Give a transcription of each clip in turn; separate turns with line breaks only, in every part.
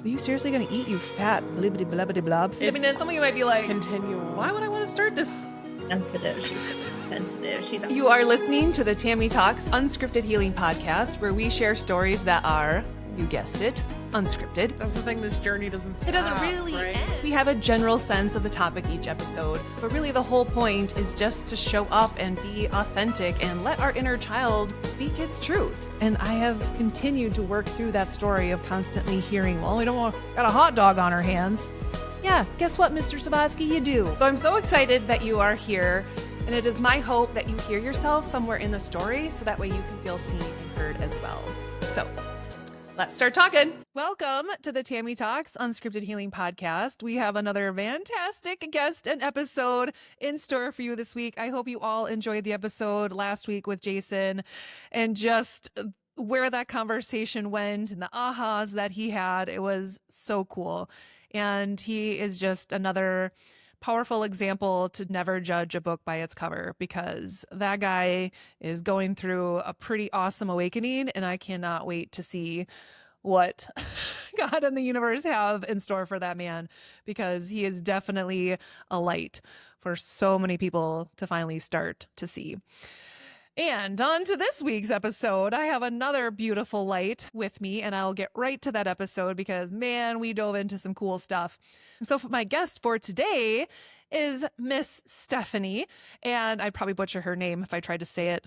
Are you seriously going to eat, you fat blibbity blabbity blob?
I mean, some of you might be like,
continual.
why would I want to start this?
Sensitive. She's sensitive.
You are listening to the Tami Talks Unscripted Healing Podcast, where we share stories that are, you guessed it, unscripted.
That's the thing, this journey doesn't stop.
It doesn't really
right?
end. We have a general sense of the topic each episode, but really the whole point is just to show up and be authentic and let our inner child speak its truth. And I have continued to work through that story of constantly hearing, well, we don't want, got a hot dog on our hands. Yeah, guess what, Mr. Sabatsky, you do. So I'm so excited that you are here, and it is my hope that you hear yourself somewhere in the story so that way you can feel seen and heard as well. So let's start talking. Welcome to the Tami Talks Unscripted Healing Podcast. We have another fantastic guest and episode in store for you this week. I hope you all enjoyed the episode last week with Jason and just where that conversation went and the ahas that he had. It was so cool. And he is just another powerful example to never judge a book by its cover, because that guy is going through a pretty awesome awakening, and I cannot wait to see what God and the universe have in store for that man, because he is definitely a light for so many people to finally start to see. And on to this week's episode, I have another beautiful light with me, and I'll get right to that episode because, man, we dove into some cool stuff. And so my guest for today is Miss Stephanie, and I'd probably butcher her name if I tried to say it.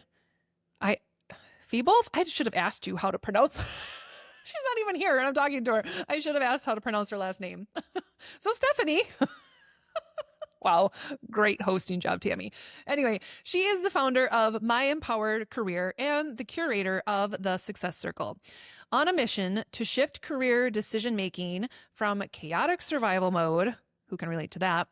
Freiboth? I should have asked you how to pronounce. She's not even here, and I'm talking to her. I should have asked how to pronounce her last name. So Stephanie. Wow. Great hosting job, Tami. Anyway, she is the founder of My Empowered Career and the curator of the Success Circle, on a mission to shift career decision-making from chaotic survival mode, who can relate to that,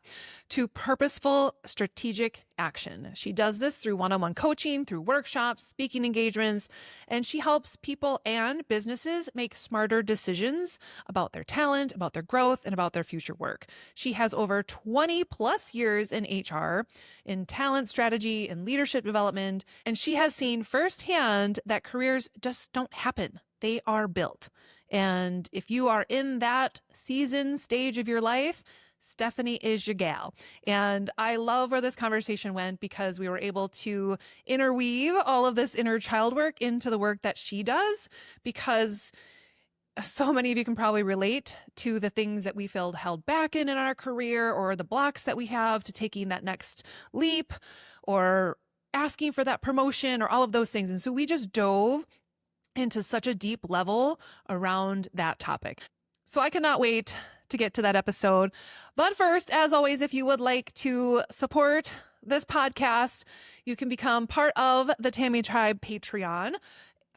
to purposeful strategic action. She does this through one-on-one coaching, through workshops, speaking engagements, and she helps people and businesses make smarter decisions about their talent, about their growth, and about their future work. She has over 20 plus years in HR, in talent strategy and leadership development, and she has seen firsthand that careers just don't happen. They are built. And if you are in that season stage of your life, Stephanie is your gal. And I love where this conversation went because we were able to interweave all of this inner child work into the work that she does, because so many of you can probably relate to the things that we feel held back in our career, or the blocks that we have to taking that next leap or asking for that promotion or all of those things. And so we just dove into such a deep level around that topic. So I cannot wait to get to that episode. But first, as always, if you would like to support this podcast, you can become part of the Tami Tribe Patreon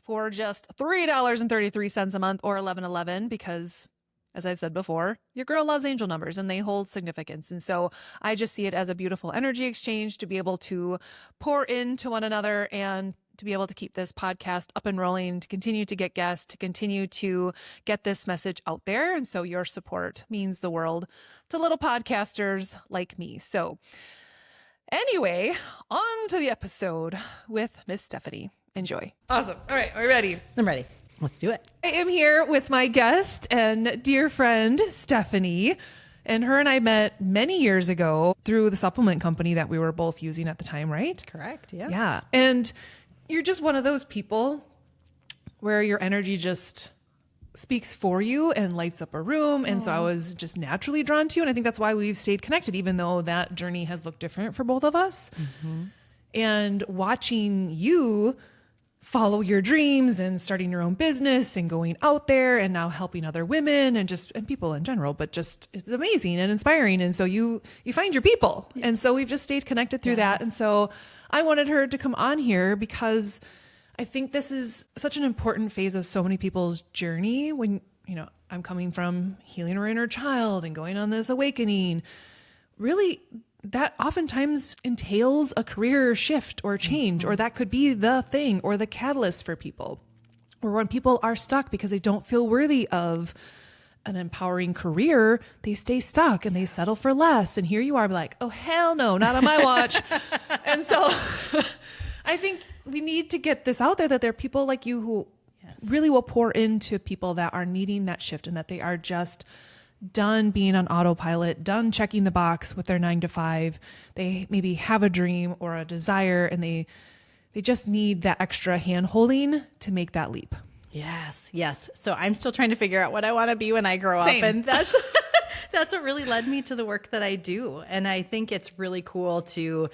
for just $3.33 a month, or $11.11, because, as I've said before, your girl loves angel numbers and they hold significance. And so I just see it as a beautiful energy exchange to be able to pour into one another and to be able to keep this podcast up and rolling, to continue to get guests, to continue to get this message out there. And so your support means the world to little podcasters like me. So anyway, on to the episode with Miss Stephanie. Enjoy. Awesome. All right. Are we ready?
I'm ready. Let's do it.
I am here with my guest and dear friend, Stephanie. And her and I met many years ago through the supplement company that we were both using at the time, right?
Correct. Yeah.
Yeah. And you're just one of those people where your energy just speaks for you and lights up a room. And so I was just naturally drawn to you. And I think that's why we've stayed connected, even though that journey has looked different for both of us. Mm-hmm. And watching you follow your dreams and starting your own business and going out there and now helping other women and people in general, but just it's amazing and inspiring. And so you find your people. Yes. And so we've just stayed connected through that. And so I wanted her to come on here because I think this is such an important phase of so many people's journey when, I'm coming from healing our inner child and going on this awakening. Really, that oftentimes entails a career shift or change, or that could be the thing or the catalyst for people. Or when people are stuck because they don't feel worthy of an empowering career, they stay stuck and they settle for less. And here you are like, oh, hell no, not on my watch. And so I think we need to get this out there that there are people like you who really will pour into people that are needing that shift and that they are just done being on autopilot, done checking the box with their 9 to 5. They maybe have a dream or a desire and they just need that extra hand holding to make that leap.
Yes. So I'm still trying to figure out what I want to be when I grow
Same.
up. And that's that's what really led me to the work that I do. And I think it's really cool to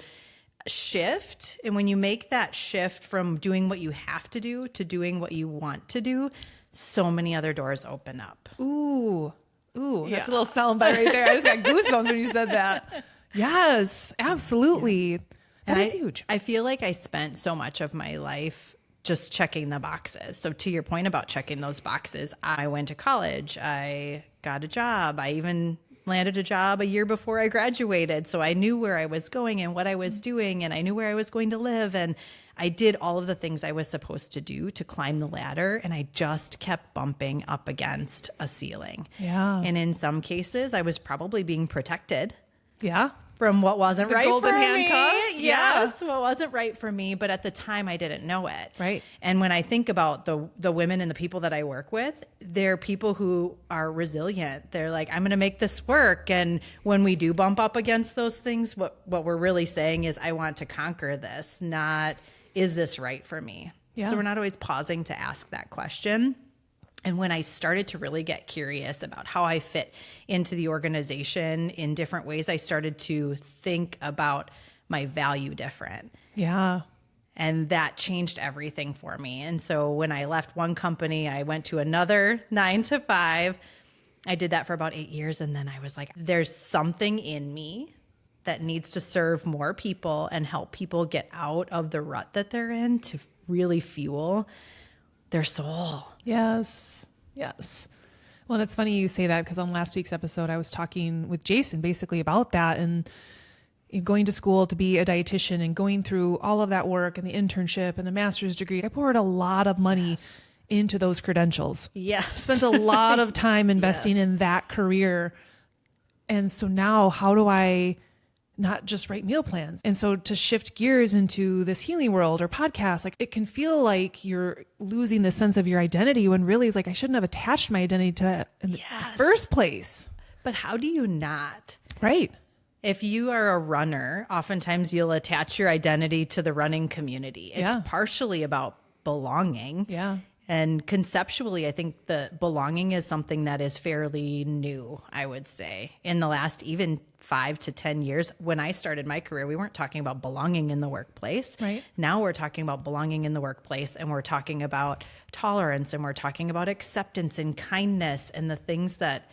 shift. And when you make that shift from doing what you have to do to doing what you want to do, so many other doors open up.
Ooh, that's a little soundbite right there. I just got goosebumps when you said that. Yes, absolutely. That is huge.
I feel like I spent so much of my life just checking the boxes. So to your point about checking those boxes, I went to college. I got a job. I even landed a job a year before I graduated. So I knew where I was going and what I was doing, and I knew where I was going to live. And I did all of the things I was supposed to do to climb the ladder, and I just kept bumping up against a ceiling.
Yeah.
And in some cases, I was probably being protected
Yeah.
from what wasn't right
golden
for
handcuffs?
me.
Yeah.
Yes, what wasn't right for me. But at the time, I didn't know it.
Right.
And when I think about the women and the people that I work with, they're people who are resilient. They're like, I'm going to make this work. And when we do bump up against those things, what we're really saying is, I want to conquer this, not, is this right for me?
Yeah.
So we're not always pausing to ask that question. And when I started to really get curious about how I fit into the organization in different ways, I started to think about my value different.
Yeah.
And that changed everything for me. And so when I left one company, I went to another 9 to 5. I did that for about 8 years. And then I was like, there's something in me that needs to serve more people and help people get out of the rut that they're in to really fuel their soul.
Yes. Well, and it's funny you say that, because on last week's episode, I was talking with Jason basically about that, and going to school to be a dietitian and going through all of that work and the internship and the master's degree. I poured a lot of money into those credentials.
Yes.
Spent a lot of time investing in that career. And so now, how do I not just write meal plans? And so to shift gears into this healing world or podcast, like, it can feel like you're losing the sense of your identity, when really it's like, I shouldn't have attached my identity to that in the first place.
But how do you not?
Right.
If you are a runner, oftentimes you'll attach your identity to the running community. It's partially about belonging.
Yeah.
And conceptually, I think the belonging is something that is fairly new, I would say. In the last even 5 to 10 years, when I started my career, we weren't talking about belonging in the workplace.
Right.
Now we're talking about belonging in the workplace, and we're talking about tolerance, and we're talking about acceptance and kindness and the things that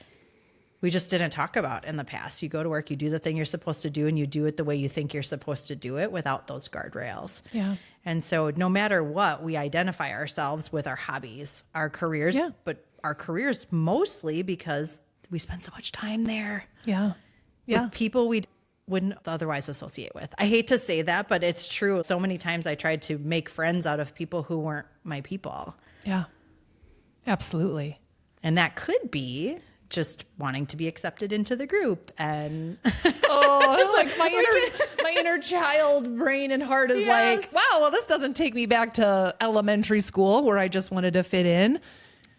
we just didn't talk about in the past. You go to work, you do the thing you're supposed to do, and you do it the way you think you're supposed to do it without those guardrails.
Yeah.
And so no matter what, we identify ourselves with our hobbies, our careers, but our careers mostly because we spend so much time there.
Yeah.
With people we wouldn't otherwise associate with. I hate to say that, but it's true. So many times I tried to make friends out of people who weren't my people.
Yeah. Absolutely.
And that could be just wanting to be accepted into the group. And
oh, it's like my inner child brain and heart is like, wow, well, this doesn't take me back to elementary school where I just wanted to fit in.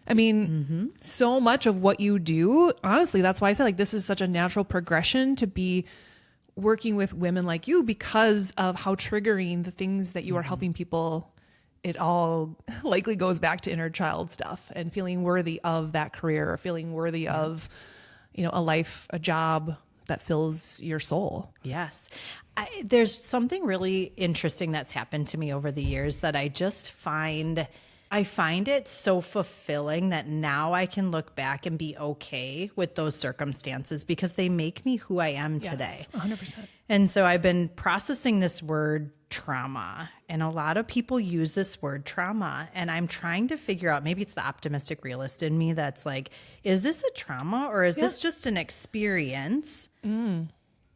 I mean, so much of what you do, honestly, that's why I said, like, this is such a natural progression to be working with women like you, because of how triggering the things that you are helping people. It all likely goes back to inner child stuff and feeling worthy of that career, or feeling worthy of, a life, a job that fills your soul.
Yes. There's something really interesting that's happened to me over the years that I just find it so fulfilling that now I can look back and be okay with those circumstances, because they make me who I am today.
100%.
And so I've been processing this word trauma, and a lot of people use this word trauma, and I'm trying to figure out, maybe it's the optimistic realist in me that's like, is this a trauma, or is this just an experience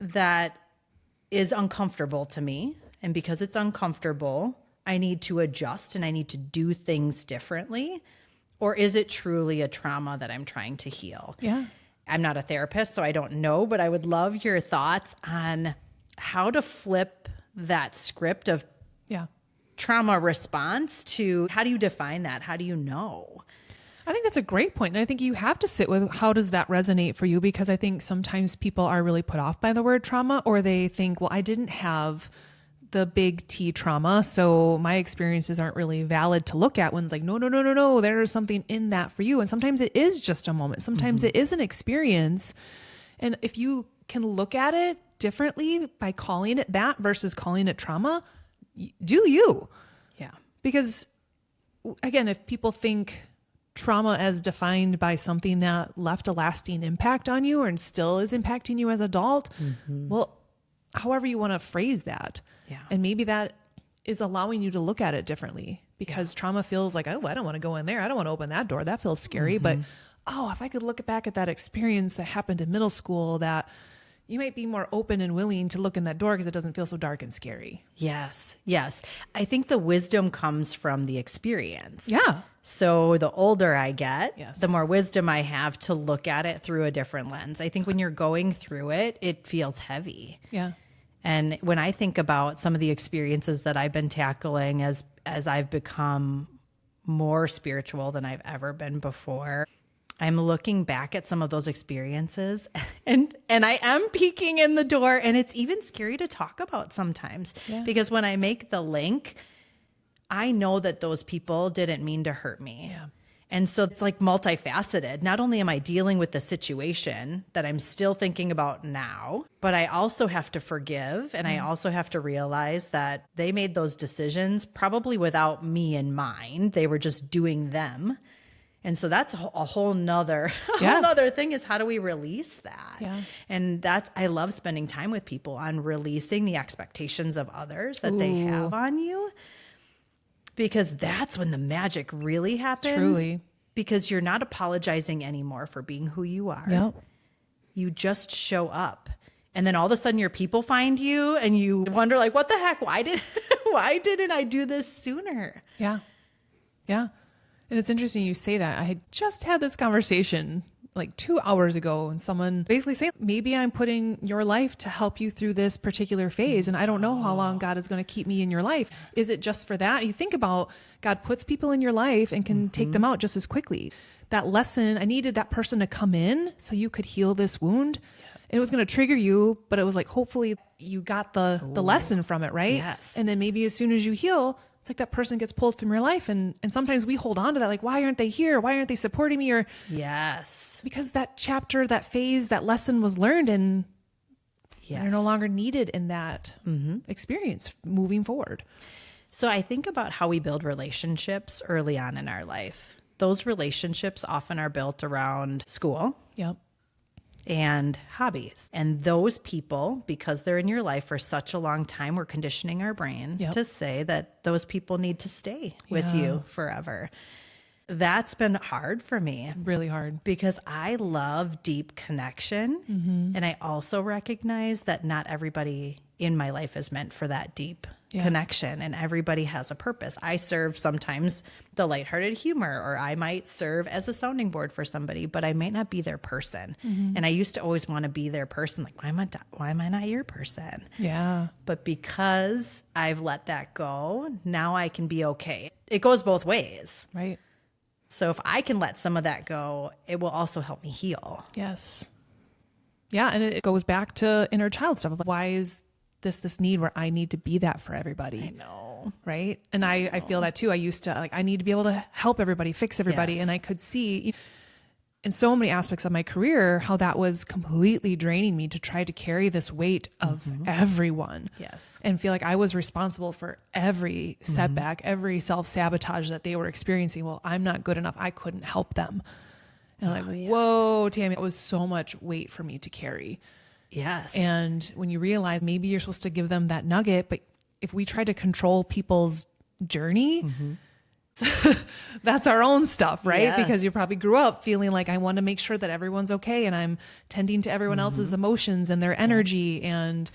that is uncomfortable to me? And because it's uncomfortable, I need to adjust and I need to do things differently? Or is it truly a trauma that I'm trying to heal?
Yeah.
I'm not a therapist, so I don't know, but I would love your thoughts on how to flip that script of trauma response to how do you define that? How do you know?
I think that's a great point. And I think you have to sit with how does that resonate for you? Because I think sometimes people are really put off by the word trauma, or they think, well, I didn't have the big T trauma, so my experiences aren't really valid to look at, when like, no, there is something in that for you. And sometimes it is just a moment. Sometimes it is an experience. And if you can look at it differently by calling it that versus calling it trauma, do you?
Yeah.
Because again, if people think trauma as defined by something that left a lasting impact on you and still is impacting you as an adult, well, however you want to phrase that.
Yeah.
And maybe that is allowing you to look at it differently, because trauma feels like, oh, I don't want to go in there. I don't want to open that door. That feels scary. But, oh, if I could look back at that experience that happened in middle school, that you might be more open and willing to look in that door because it doesn't feel so dark and scary.
Yes. Yes. I think the wisdom comes from the experience.
Yeah.
So the older I get,
Yes.
the more wisdom I have to look at it through a different lens. I think when you're going through it, it feels heavy.
Yeah.
And when I think about some of the experiences that I've been tackling as I've become more spiritual than I've ever been before, I'm looking back at some of those experiences and I am peeking in the door, and it's even scary to talk about sometimes because when I make the link, I know that those people didn't mean to hurt me.
Yeah.
And so it's like multifaceted. Not only am I dealing with the situation that I'm still thinking about now, but I also have to forgive. And I also have to realize that they made those decisions probably without me in mind. They were just doing them. And so that's a whole nother, whole nother thing, is how do we release that?
Yeah.
And I love spending time with people on releasing the expectations of others that they have on you. Because that's when the magic really happens.
Truly.
Because you're not apologizing anymore for being who you are.
Yep.
You just show up. And then all of a sudden your people find you and you wonder like, what the heck? Why didn't I do this sooner?
Yeah. Yeah. And it's interesting you say that. I had just had this conversation like 2 hours ago, and someone basically saying, maybe I'm putting your life to help you through this particular phase. And I don't know how long God is going to keep me in your life. Is it just for that? You think about God puts people in your life and can take them out just as quickly. That lesson, I needed that person to come in so you could heal this wound. And it was going to trigger you, but it was like, hopefully you got the lesson from it, right?
Yes.
And then maybe as soon as you heal, it's like that person gets pulled from your life. And sometimes we hold on to that. Like, why aren't they here? Why aren't they supporting me? Or
Yes.
because that chapter, that phase, that lesson was learned, and
Yes.
they're no longer needed in that experience moving forward.
So I think about how we build relationships early on in our life. Those relationships often are built around school
Yep.
and hobbies. And those people, because they're in your life for such a long time, we're conditioning our brain to say that those people need to stay with you forever. That's been hard for me
Really hard.
because I love deep connection. And I also recognize that not everybody in my life is meant for that deep connection, and everybody has a purpose. I serve sometimes the lighthearted humor, or I might serve as a sounding board for somebody, but I might not be their person. And I used to always want to be their person. Like, why am I not your person?
Yeah.
But because I've let that go, now I can be okay. It goes both ways.
Right.
So if I can let some of that go, it will also help me heal.
Yes. Yeah. And it goes back to inner child stuff. Why is this need where I need to be that for everybody?
I know.
Right. And I feel that too. I used to I need to be able to help everybody, fix everybody.
Yes.
And I could see in so many aspects of my career how that was completely draining me to try to carry this weight of everyone.
Yes.
And feel like I was responsible for every setback, every self-sabotage that they were experiencing. Well, I'm not good enough. I couldn't help them. And I'm like, whoa, Tami, it was so much weight for me to carry.
Yes.
And when you realize maybe you're supposed to give them that nugget, but if we try to control people's journey, that's our own stuff, right?
Yes.
Because you probably grew up feeling like I want to make sure that everyone's okay and I'm tending to everyone else's emotions and their energy. And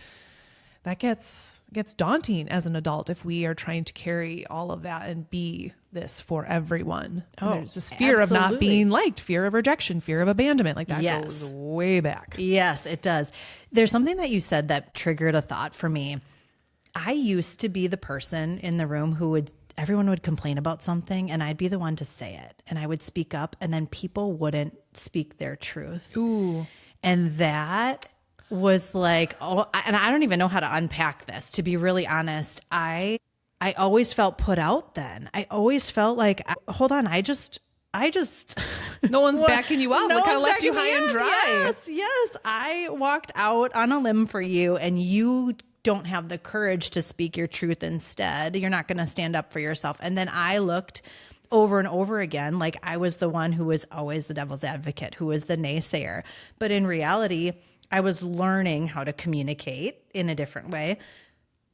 that gets daunting as an adult if we are trying to carry all of that and be this for everyone. And there's this fear of not
absolutely.
being liked, fear of rejection, fear of abandonment. Like that
Yes.
goes way back.
Yes, it does. There's something that you said that triggered a thought for me. I used to be the person in the room who everyone would complain about something and I'd be the one to say it. And I would speak up and then people wouldn't speak their truth.
Ooh.
And that was like, and I don't even know how to unpack this, to be really honest. I always felt put out then. I always felt like, hold on, I just
No one's backing you up.
No
They kind of
one's
left you
backing
high
me
and
up.
dry.
Yes. I walked out on a limb for you and you don't have the courage to speak your truth instead. You're not going to stand up for yourself. And then I looked over and over again like I was the one who was always the devil's advocate, who was the naysayer. But in reality, I was learning how to communicate in a different way.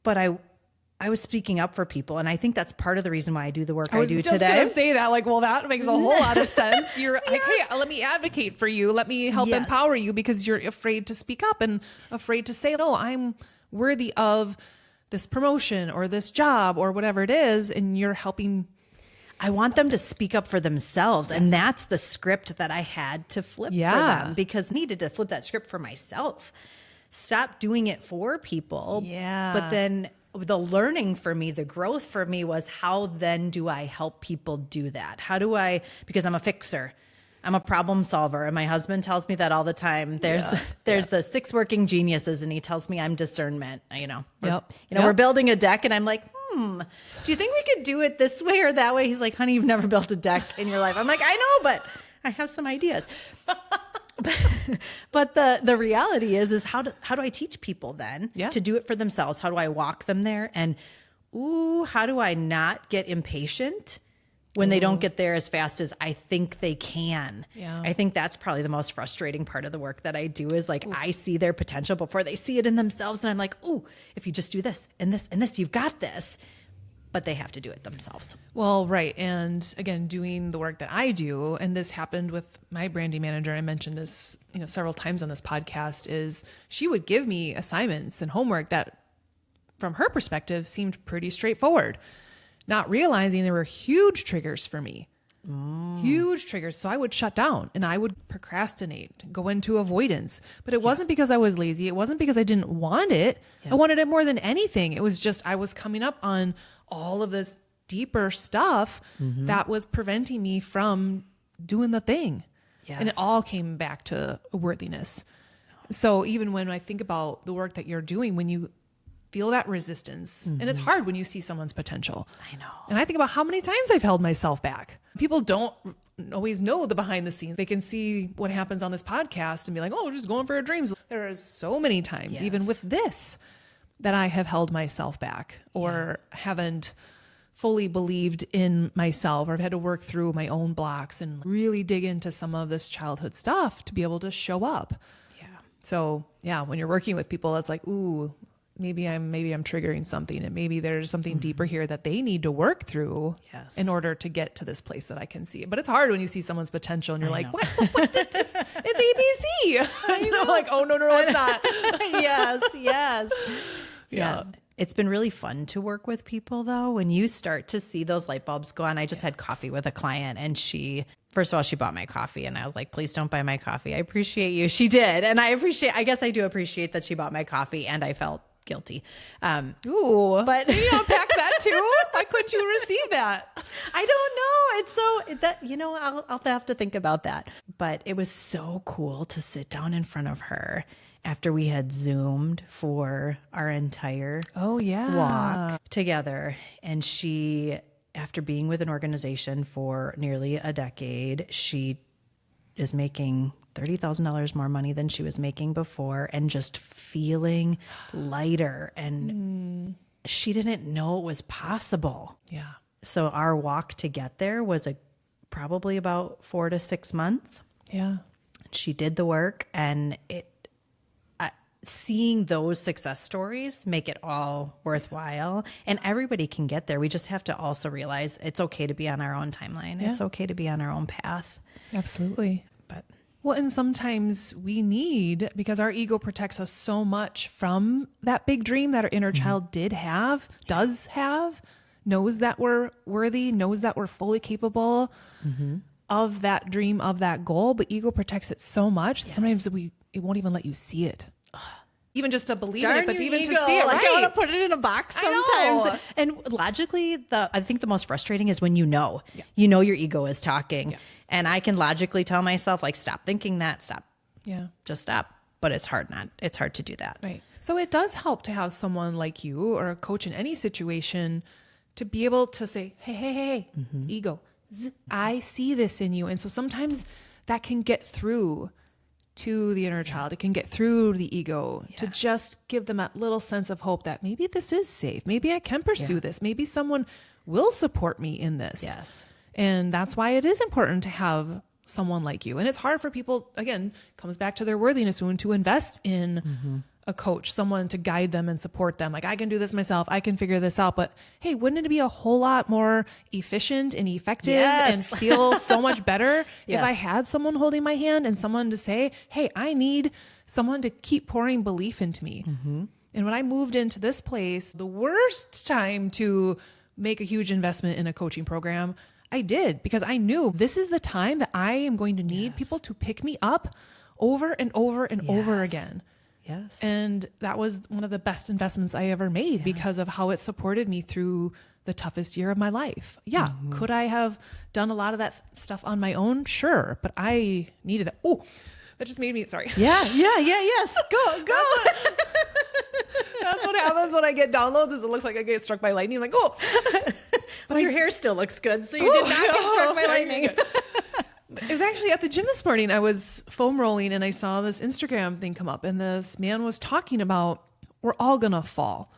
But I was speaking up for people. And I think that's part of the reason why I do the work I do
just
today.
Gonna say that, like, well, that makes a whole lot of sense. You're like, hey, let me advocate for you. Let me help
Yes.
empower you because you're afraid to speak up and afraid to say, no, I'm worthy of this promotion or this job or whatever it is. And you're helping.
I want them to speak up for themselves. And that's the script that I had to flip for them because I needed to flip that script for myself. Stop doing it for people.
Yeah.
But then the learning for me, the growth for me was how then do I help people do that? How do I, because I'm a fixer. I'm a problem solver. And my husband tells me that all the time. There's the 6 working geniuses and he tells me I'm discernment, we're building a deck and I'm like, do you think we could do it this way or that way? He's like, honey, you've never built a deck in your life. I'm like, I know, but I have some ideas. But the reality is how do I teach people then to do it for themselves? How do I walk them there? And how do I not get impatient when they don't get there as fast as I think they can?
Yeah.
I think that's probably the most frustrating part of the work that I do is like, I see their potential before they see it in themselves. And I'm like, if you just do this and this and this, you've got this. But they have to do it themselves.
Well, right. And again, doing the work that I do, and this happened with my branding manager, I mentioned this, several times on this podcast, is she would give me assignments and homework that from her perspective seemed pretty straightforward, not realizing there were huge triggers for me. Huge triggers. So I would shut down and I would procrastinate, go into avoidance. But it wasn't because I was lazy. It wasn't because I didn't want it. I wanted it more than anything. It was just I was coming up on all of this deeper stuff that was preventing me from doing the thing.
Yes.
And it all came back to worthiness. So even when I think about the work that you're doing, when you feel that resistance, and it's hard when you see someone's potential.
I know.
And I think about how many times I've held myself back. People don't always know the behind the scenes. They can see what happens on this podcast and be like, oh, we're just going for our dreams. There are so many times, even with this, that I have held myself back or haven't fully believed in myself, or I've had to work through my own blocks and really dig into some of this childhood stuff to be able to show up.
Yeah.
So when you're working with people, it's like, ooh, maybe I'm triggering something, and maybe there's something deeper here that they need to work through in order to get to this place that I can see it. But it's hard when you see someone's potential and you're like, what did this? It's ABC. And I'm like, oh, no, it's not.
Yes. Yeah. It's been really fun to work with people though. When you start to see those light bulbs go on, I just had coffee with a client and first of all, she bought my coffee and I was like, please don't buy my coffee. I appreciate you. She did. And I guess I do appreciate that she bought my coffee, and I felt guilty.
Ooh, but maybe unpack that too. Why couldn't you receive that?
I don't know. It's so that, I'll have to think about that. But it was so cool to sit down in front of her after we had Zoomed for our entire walk together. And she, after being with an organization for nearly a decade, she is making $30,000 more money than she was making before and just feeling lighter. And she didn't know it was possible.
Yeah.
So our walk to get there was probably about 4 to 6 months.
Yeah.
She did the work, and seeing those success stories make it all worthwhile, and everybody can get there. We just have to also realize it's okay to be on our own timeline. It's okay to be on our own path.
Absolutely. Well, and sometimes we need, because our ego protects us so much from that big dream that our inner child does have, knows that we're worthy, knows that we're fully capable of that dream, of that goal, but ego protects it so much that sometimes it won't even let you see it. even just to believe in
Darn
it, but
you,
even
ego.
to see it
Like,
right.
I want to put it in a box
I know.
sometimes. And logically, I think the most frustrating is when you know your ego is talking. And I can logically tell myself, like, stop thinking that, just stop. But it's hard to do that.
Right. So it does help to have someone like you or a coach in any situation to be able to say, hey, ego, I see this in you. And so sometimes that can get through to the inner child. It can get through the ego to just give them that little sense of hope that maybe this is safe. Maybe I can pursue this. Maybe someone will support me in this.
Yes.
And that's why it is important to have someone like you. And it's hard for people, again, comes back to their worthiness wound, to invest in a coach, someone to guide them and support them. Like, I can do this myself. I can figure this out. But hey, wouldn't it be a whole lot more efficient and effective and feel so much better if I had someone holding my hand and someone to say, hey, I need someone to keep pouring belief into me. And when I moved into this place, the worst time to make a huge investment in a coaching program, I did, because I knew this is the time that I am going to need people to pick me up over and over and over again.
Yes.
And that was one of the best investments I ever made because of how it supported me through the toughest year of my life. Yeah. Could I have done a lot of that stuff on my own? Sure. But I needed that. Oh, that just made me, sorry.
Yes. Go.
That's what happens when I get downloads, is it looks like I get struck by lightning. I'm like, oh,
But your hair still looks good. So you did not get struck by lightning.
It was actually at the gym this morning. I was foam rolling and I saw this Instagram thing come up, and this man was talking about, we're all going to fall.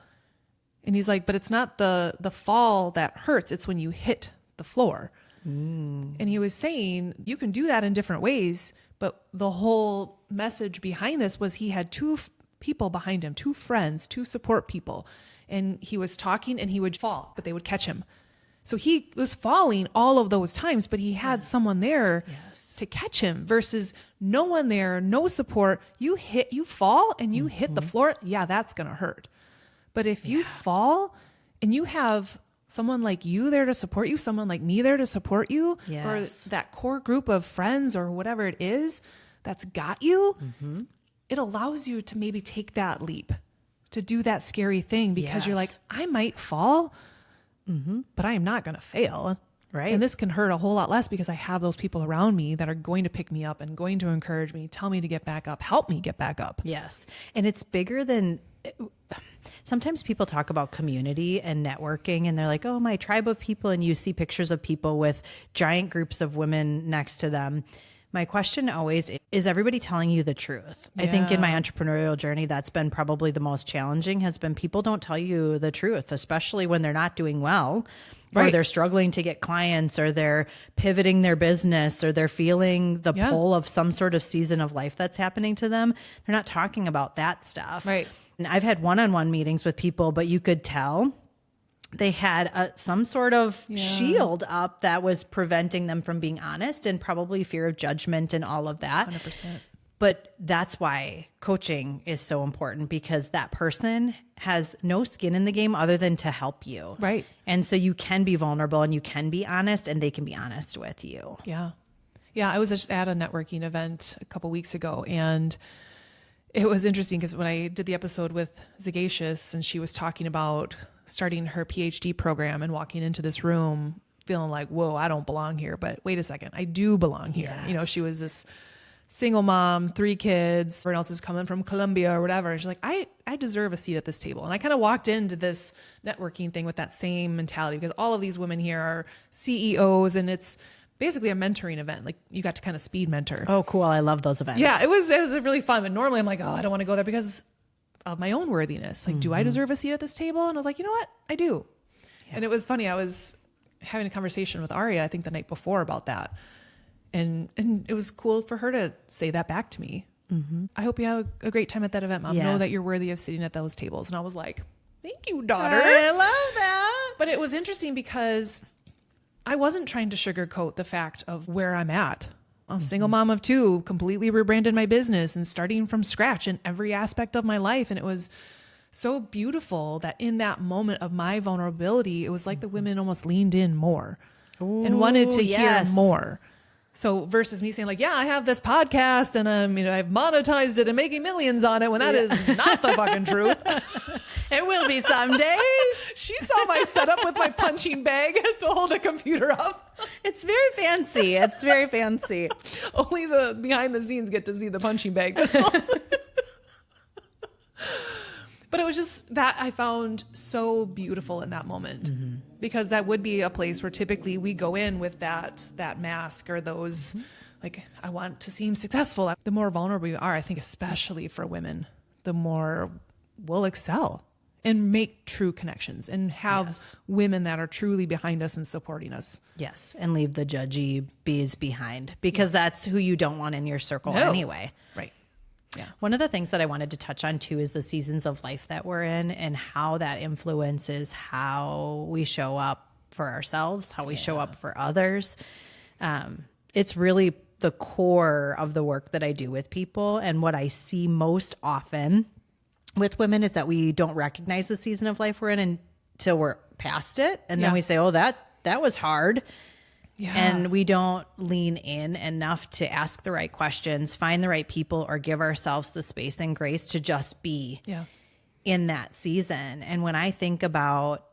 And he's like, but it's not the fall that hurts. It's when you hit the floor. And he was saying you can do that in different ways. But the whole message behind this was he had two people behind him, two friends, two support people. And he was talking and he would fall, but they would catch him. So he was falling all of those times, but he had someone there to catch him, versus no one there, no support. You fall and you hit the floor. Yeah, that's going to hurt. But if you fall and you have someone like you there to support you, someone like me there to support you, or that core group of friends or whatever it is that's got you, it allows you to maybe take that leap, to do that scary thing, because you're like, I might fall, but I am not going to fail.
Right.
And this can hurt a whole lot less because I have those people around me that are going to pick me up and going to encourage me, tell me to get back up, help me get back up.
Yes. And it's bigger than, sometimes people talk about community and networking and they're like, oh, my tribe of people. And you see pictures of people with giant groups of women next to them. My question always is everybody telling you the truth? I think in my entrepreneurial journey, that's been probably the most challenging, has been people don't tell you the truth, especially when they're not doing well, or they're struggling to get clients, or they're pivoting their business, or they're feeling the pull of some sort of season of life that's happening to them. They're not talking about that stuff.
Right.
And I've had one-on-one meetings with people, but you could tell they had some sort of shield up that was preventing them from being honest, and probably fear of judgment and all of that.
100%.
But that's why coaching is so important, because that person has no skin in the game other than to help you.
Right.
And so you can be vulnerable and you can be honest, and they can be honest with you.
Yeah. Yeah. I was just at a networking event a couple weeks ago, and it was interesting because when I did the episode with Zagacious, and she was talking about starting her PhD program and walking into this room feeling like, whoa, I don't belong here, but wait a second, I do belong here.
Yes.
You know, she was this single mom, 3 kids, everyone else is coming from Colombia or whatever. And she's like, I deserve a seat at this table. And I kind of walked into this networking thing with that same mentality, because all of these women here are CEOs, and it's basically a mentoring event. Like, you got to kind of speed mentor.
Oh, cool. I love those events.
Yeah, it was really fun. But normally I'm like, oh, I don't want to go there because of my own worthiness. Like, do I deserve a seat at this table? And I was like, you know what? I do. Yeah. And it was funny. I was having a conversation with Aria, I think the night before, about that. And it was cool for her to say that back to me. I hope you have a great time at that event, Mom. Know that you're worthy of sitting at those tables. And I was like, thank you, daughter.
I love that.
But it was interesting because I wasn't trying to sugarcoat the fact of where I'm at. I'm a single mom of 2, completely rebranded my business and starting from scratch in every aspect of my life. And it was so beautiful that in that moment of my vulnerability, it was like the women almost leaned in more and wanted to hear more. So versus me saying like, yeah, I have this podcast and I've monetized it and making millions on it, when that is not the fucking truth.
It will be someday.
She saw my setup with my punching bag to hold a computer up.
It's very fancy. It's very fancy.
Only the behind the scenes get to see the punching bag. But it was just that I found so beautiful in that moment, because that would be a place where typically we go in with that mask or those, like, I want to seem successful. The more vulnerable we are, I think, especially for women, the more we'll excel and make true connections and have women that are truly behind us and supporting us.
Yes. And leave the judgy bees behind, because that's who you don't want in your circle anyway.
Right. Yeah.
One of the things that I wanted to touch on too is the seasons of life that we're in and how that influences how we show up for ourselves, how we show up for others. It's really the core of the work that I do with people. And what I see most often with women is that we don't recognize the season of life we're in until we're past it. And then we say, oh, that was hard. Yeah. And we don't lean in enough to ask the right questions, find the right people, or give ourselves the space and grace to just be in that season. And when I think about,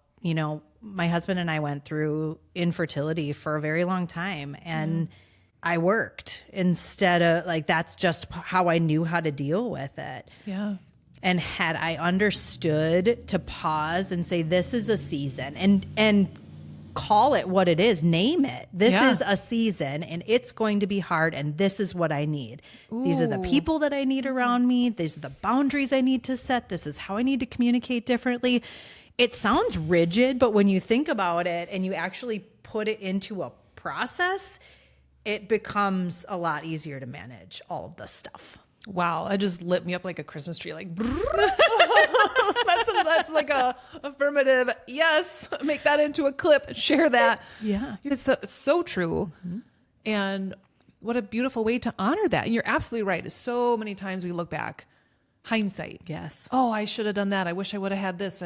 my husband and I went through infertility for a very long time, and I worked instead of, like, that's just how I knew how to deal with it.
Yeah.
And had I understood to pause and say, this is a season, and call it what it is, name it. This is a season and it's going to be hard, and this is what I need. Ooh. These are the people that I need around me. These are the boundaries I need to set. This is how I need to communicate differently. It sounds rigid, but when you think about it and you actually put it into a process, it becomes a lot easier to manage all of this stuff.
Wow, that just lit me up like a Christmas tree. Like, that's like a affirmative. Yes, make that into a clip. Share that.
Yeah,
it's so true. Mm-hmm. And what a beautiful way to honor that. And you're absolutely right. So many times we look back, hindsight.
Yes.
Oh, I should have done that. I wish I would have had this.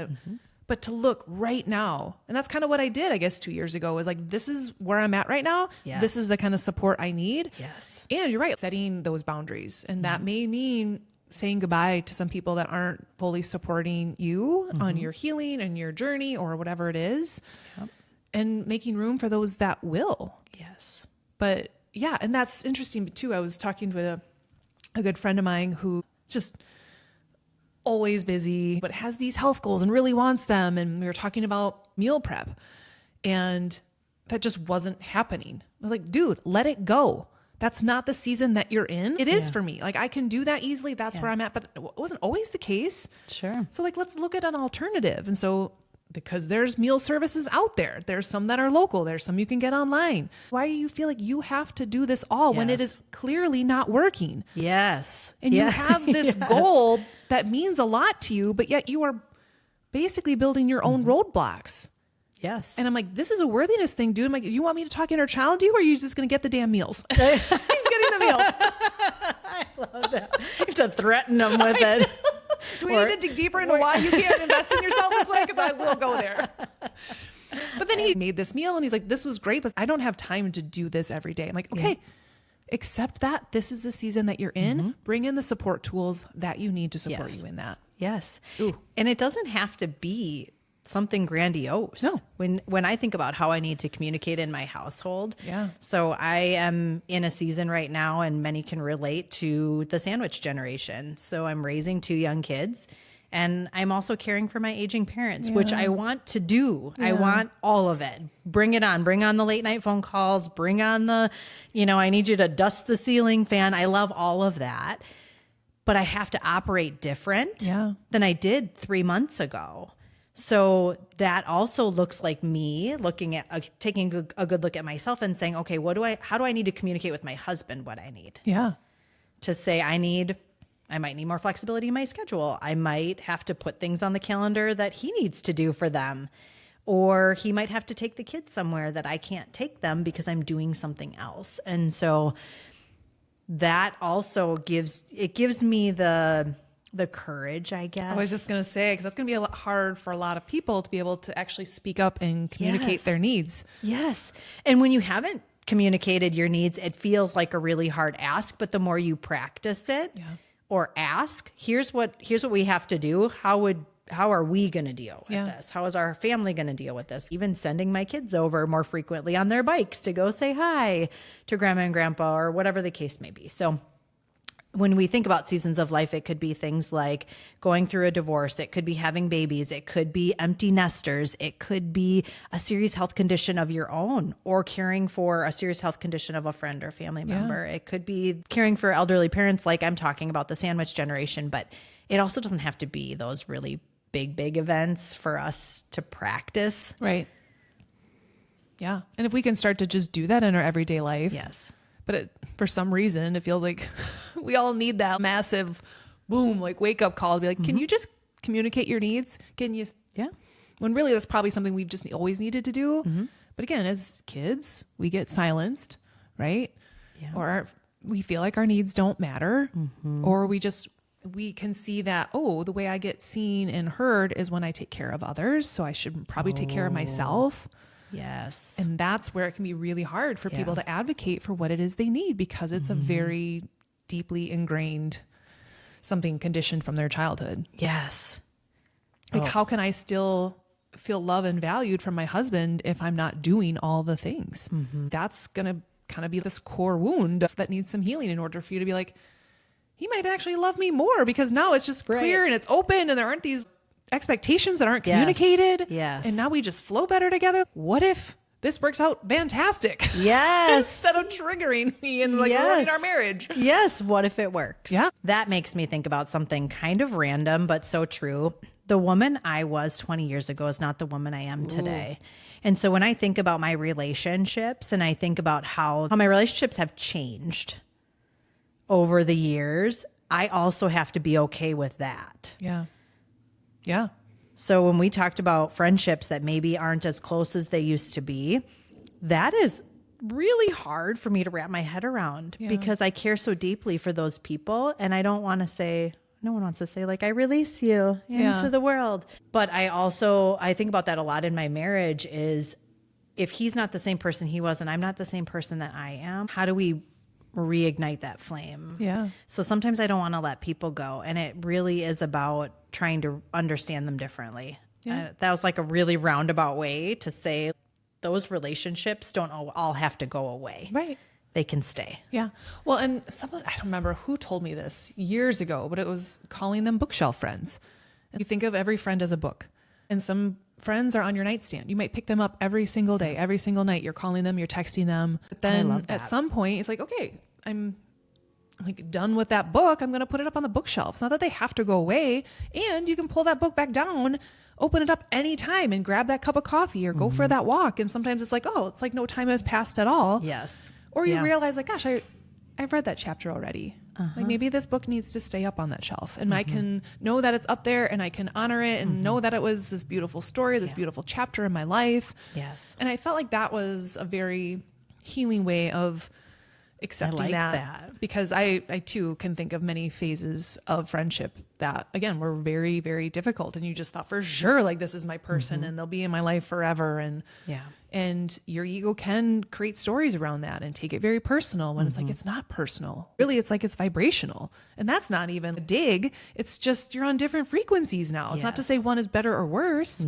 But to look right now, and that's kind of what I did, I guess, 2 years ago, was like, this is where I'm at right now.
Yes.
This is the kind of support I need.
Yes.
And you're right, setting those boundaries. And that may mean saying goodbye to some people that aren't fully supporting you on your healing and your journey or whatever it is. Yep. And making room for those that will.
Yes.
But yeah, and that's interesting too. I was talking to a good friend of mine who just always busy, but has these health goals and really wants them. And we were talking about meal prep, and that just wasn't happening. I was like, dude, let it go. That's not the season that you're in. It is for me. Like, I can do that easily. That's where I'm at, but it wasn't always the case.
Sure.
So like, let's look at an alternative. And so, because there's meal services out there, there's some that are local, there's some you can get online. Why do you feel like you have to do this all when it is clearly not working?
Yes.
And you have this goal that means a lot to you, but yet you are basically building your own roadblocks.
Yes.
And I'm like, this is a worthiness thing, dude. I'm like, you want me to talk inner child to you, or are you just going to get the damn meals? He's getting the meals.
I love that. You have to threaten them with it.
Do we need to dig deeper into why you can't invest in yourself this way? Because I will go there. But then he made this meal and he's like, this was great, but I don't have time to do this every day. I'm like, okay, accept that. This is the season that you're in. Bring in the support tools that you need to support you in that.
Yes.
Ooh.
And it doesn't have to be something grandiose.
No.
When I think about how I need to communicate in my household.
Yeah.
So I am in a season right now, and many can relate to the sandwich generation. So I'm raising 2 young kids, and I'm also caring for my aging parents, which I want to do. I want all of it. Bring it on. Bring on the late night phone calls. Bring on the, I need you to dust the ceiling fan. I love all of that. But I have to operate different than I did 3 months ago. So that also looks like me looking at taking a good look at myself and saying, okay, how do I need to communicate with my husband what I need?
Yeah.
To say I might need more flexibility in my schedule. I might have to put things on the calendar that he needs to do for them. Or he might have to take the kids somewhere that I can't take them because I'm doing something else. And so that also gives me the courage, I guess.
I was just going to say, because that's going to be a lot hard for a lot of people to be able to actually speak up and communicate their needs.
Yes. And when you haven't communicated your needs, it feels like a really hard ask, but the more you practice it or ask, here's what we have to do. How are we going to deal with this? How is our family going to deal with this? Even sending my kids over more frequently on their bikes to go say hi to grandma and grandpa or whatever the case may be. So when we think about seasons of life, it could be things like going through a divorce. It could be having babies. It could be empty nesters. It could be a serious health condition of your own or caring for a serious health condition of a friend or family member. It could be caring for elderly parents, like I'm talking about the sandwich generation, but it also doesn't have to be those really big events for us to practice.
Right. Yeah. And if we can start to just do that in our everyday life.
Yes.
But for some reason, it feels like we all need that massive boom, like wake up call to be like, can you just communicate your needs? Can you?
Yeah.
When really that's probably something we've just always needed to do. But again, as kids, we get silenced, right?
Yeah.
Or we feel like our needs don't matter. Or we can see that, oh, the way I get seen and heard is when I take care of others. So I should probably take care of myself.
Yes.
And that's where it can be really hard for people to advocate for what it is they need, because it's a very deeply ingrained something conditioned from their childhood.
Yes.
Like, how can I still feel love and valued from my husband if I'm not doing all the things? That's going to kind of be this core wound that needs some healing in order for you to be like, he might actually love me more, because now it's just clear and it's open and there aren't these expectations that aren't communicated.
Yes.
And now we just flow better together. What if this works out fantastic?
Yes.
Instead of triggering me and like ruining our marriage.
Yes. What if it works?
Yeah.
That makes me think about something kind of random, but so true. The woman I was 20 years ago is not the woman I am today. And so when I think about my relationships and I think about how my relationships have changed over the years, I also have to be okay with that.
Yeah. Yeah.
So when we talked about friendships that maybe aren't as close as they used to be, that is really hard for me to wrap my head around because I care so deeply for those people. And I don't want to say, no one wants to say like, I release you into the world. But I think about that a lot in my marriage is if he's not the same person he was and I'm not the same person that I am, how do we reignite that flame?
Yeah.
So sometimes I don't want to let people go. And it really is about trying to understand them differently.
Yeah.
That was like a really roundabout way to say those relationships don't all have to go away.
Right.
They can stay.
Yeah. Well, and someone, I don't remember who told me this years ago, but it was calling them bookshelf friends. And you think of every friend as a book, and some friends are on your nightstand. You might pick them up every single day, every single night. You're calling them, you're texting them. But then at some point it's like, okay, I'm like done with that book. I'm going to put it up on the bookshelf. It's not that they have to go away, and you can pull that book back down, open it up anytime and grab that cup of coffee or go for that walk. And sometimes it's like, oh, it's like no time has passed at all.
Yes.
Or you realize like, gosh, I've read that chapter already. Like maybe this book needs to stay up on that shelf, and I can know that it's up there and I can honor it and know that it was this beautiful story, this beautiful chapter in my life.
Yes.
And I felt like that was a very healing way of accepting that, because I too can think of many phases of friendship that again were very, very difficult, and you just thought for sure like this is my person and they'll be in my life forever. And your ego can create stories around that and take it very personal when it's like it's not personal. Really, it's like it's vibrational, and that's not even a dig. It's just you're on different frequencies now. It's not to say one is better or worse,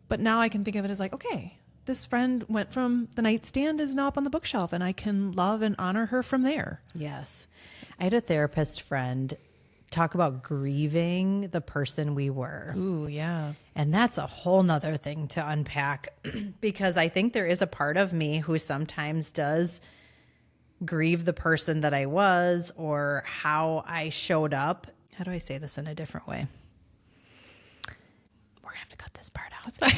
but now I can think of it as like, okay, this friend went from the nightstand is now up on the bookshelf, and I can love and honor her from there.
Yes. I had a therapist friend talk about grieving the person we were.
Ooh, yeah.
And that's a whole nother thing to unpack because I think there is a part of me who sometimes does grieve the person that I was or how I showed up. How do I say this in a different way? We're going to have to cut this part out.
That's fine.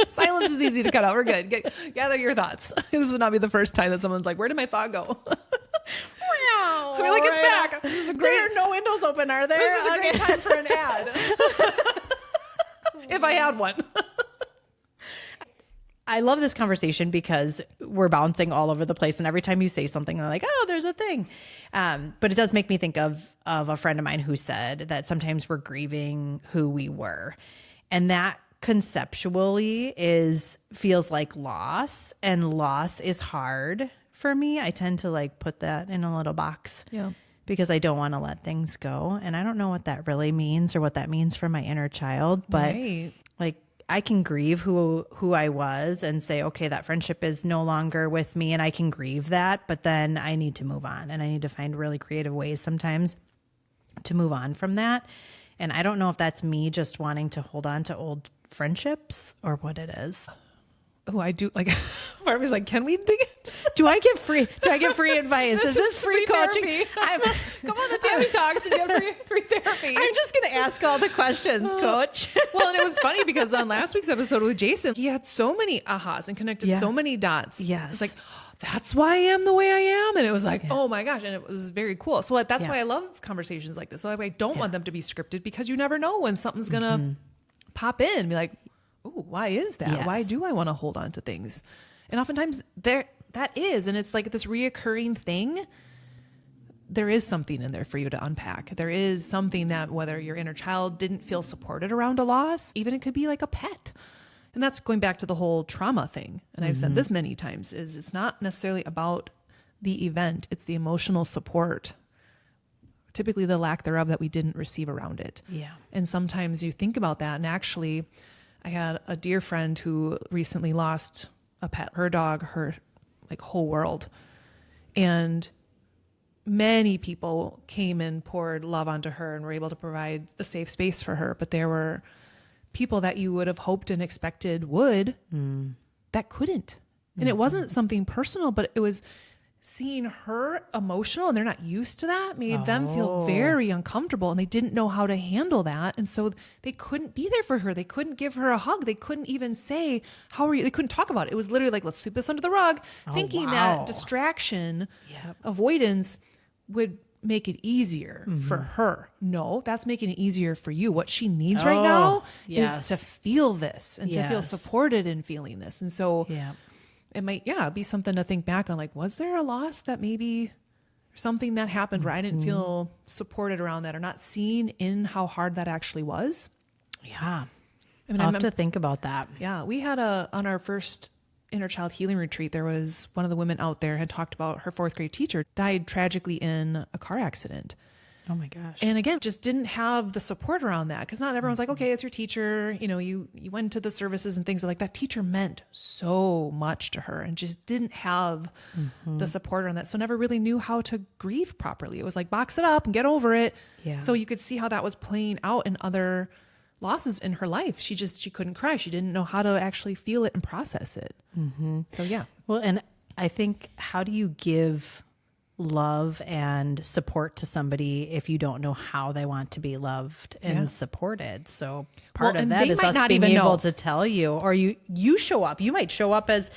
Silence is easy to cut out. We're good. Gather your thoughts. This would not be the first time that someone's like, where did my thought go? I mean, like, it's back. This is a great...
There are no windows open, are there?
This is a great time for an ad. If I had one.
I love this conversation because we're bouncing all over the place. And every time you say something, they're like, oh, there's a thing. But it does make me think of a friend of mine who said that sometimes we're grieving who we were. And that conceptually feels like loss, and loss is hard for me. I tend to like put that in a little box.
Yeah.
Because I don't want to let things go. And I don't know what that really means or what that means for my inner child. But like I can grieve who I was and say, okay, that friendship is no longer with me, and I can grieve that. But then I need to move on, and I need to find really creative ways sometimes to move on from that. And I don't know if that's me just wanting to hold on to old friendships or what it is.
Oh, I do like Barbie's like, can we dig it?
Do I get free advice? Is this free coaching?
Come on the Tami Talks and get free therapy.
I'm just going to ask all the questions, coach.
Well, and it was funny because on last week's episode with Jason, he had so many ahas and connected so many dots.
Yes.
It's like, that's why I am the way I am. And it was like, oh my gosh. And it was very cool. So that's why I love conversations like this. So I don't want them to be scripted, because you never know when something's going to pop in and be like, oh, why is that?
Yes.
Why do I want to hold on to things? And oftentimes that is, and it's like this reoccurring thing. There is something in there for you to unpack. There is something that, whether your inner child didn't feel supported around a loss, even it could be like a pet. And that's going back to the whole trauma thing. And I've said this many times, is it's not necessarily about the event. It's the emotional support, typically the lack thereof, that we didn't receive around it.
Yeah.
And sometimes you think about that. And actually, I had a dear friend who recently lost a pet, her dog, her like whole world. And many people came and poured love onto her and were able to provide a safe space for her. But there were people that you would have hoped and expected would, that couldn't. And it wasn't something personal, but it was seeing her emotional, and they're not used to that, made them feel very uncomfortable, and they didn't know how to handle that. And so they couldn't be there for her. They couldn't give her a hug. They couldn't even say, how are you? They couldn't talk about it. It was literally like, let's sweep this under the rug, thinking that distraction, avoidance would make it easier for her. No, that's making it easier for you. What she needs right now is to feel this and to feel supported in feeling this. And so it might, be something to think back on. Like, was there a loss that maybe something that happened where I didn't feel supported around that, or not seen in how hard that actually was?
Yeah.
I mean,
I'll have to think about that.
Yeah. We had on our first inner child healing retreat, there was one of the women out there had talked about her 4th grade teacher died tragically in a car accident.
Oh my gosh.
And again, just didn't have the support around that, because not everyone's like, okay, it's your teacher. You know, you went to the services and things, but like that teacher meant so much to her, and just didn't have the support around that. So never really knew how to grieve properly. It was like, box it up and get over it.
Yeah.
So you could see how that was playing out in other losses in her life. She couldn't cry. She didn't know how to actually feel it and process it. So yeah.
Well, and I think, how do you give love and support to somebody if you don't know how they want to be loved and supported? So part of that is us being able to tell you, or you show up. You might show up as,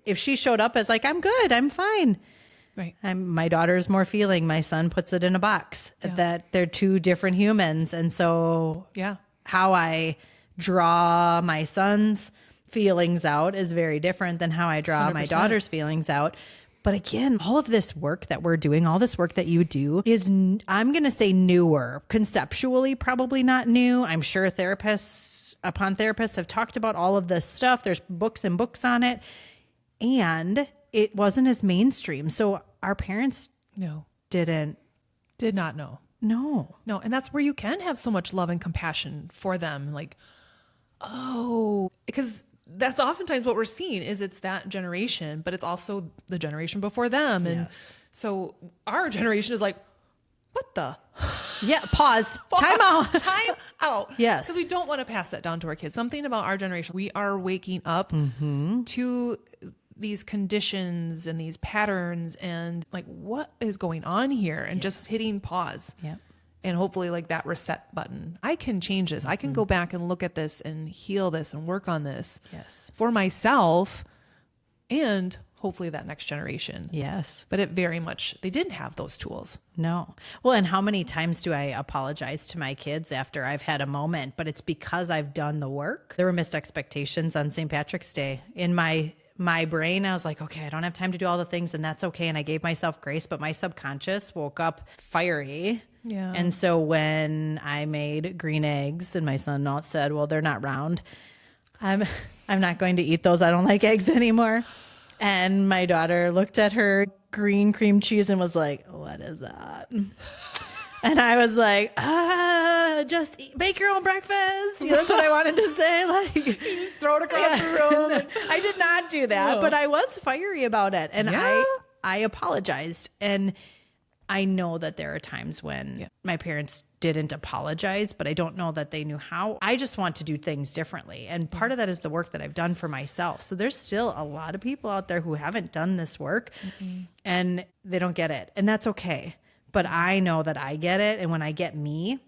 if she showed up as like, I'm good, I'm fine.
Right.
My daughter's more feeling. My son puts it in a box. That they're two different humans. And so how I draw my son's feelings out is very different than how I draw 100%. My daughter's feelings out. But again, all of this work that we're doing, all this work that you do is, I'm going to say, newer. Conceptually, probably not new. I'm sure therapists upon therapists have talked about all of this stuff. There's books and books on it. And it wasn't as mainstream. So our parents did not know. No. And that's where you can have so much love and compassion for them. Like, because that's oftentimes what we're seeing is it's that generation, but it's also the generation before them. And so our generation is like, what the? Yeah. Pause. Time out. Time out. Yes. Because we don't want to pass that down to our kids. Something about our generation, we are waking up to these conditions and these patterns and like, what is going on here? And just hitting pause. And hopefully like that reset button. I can change this. I can go back and look at this and heal this and work on this for myself and hopefully that next generation. But it very much, they didn't have those tools. No. Well, and how many times do I apologize to my kids after I've had a moment, but it's because I've done the work. There were missed expectations on St. Patrick's Day. In my brain, I was like, okay, I don't have time to do all the things, and that's okay. And I gave myself grace, but my subconscious woke up fiery. And so when I made green eggs and my son said, well, they're not round, I'm not going to eat those. I don't like eggs anymore. And my daughter looked at her green cream cheese and was like, what is that? And I was like, just make your own breakfast. That's what I wanted to say. Like, you
just throw it across the room.
I did not do that, but I was fiery about it. And I apologized. And I know that there are times when my parents didn't apologize, but I don't know that they knew how. I just want to do things differently. And part of that is the work that I've done for myself. So there's still a lot of people out there who haven't done this work and they don't get it. And that's okay. But I know that I get it. And when I get me,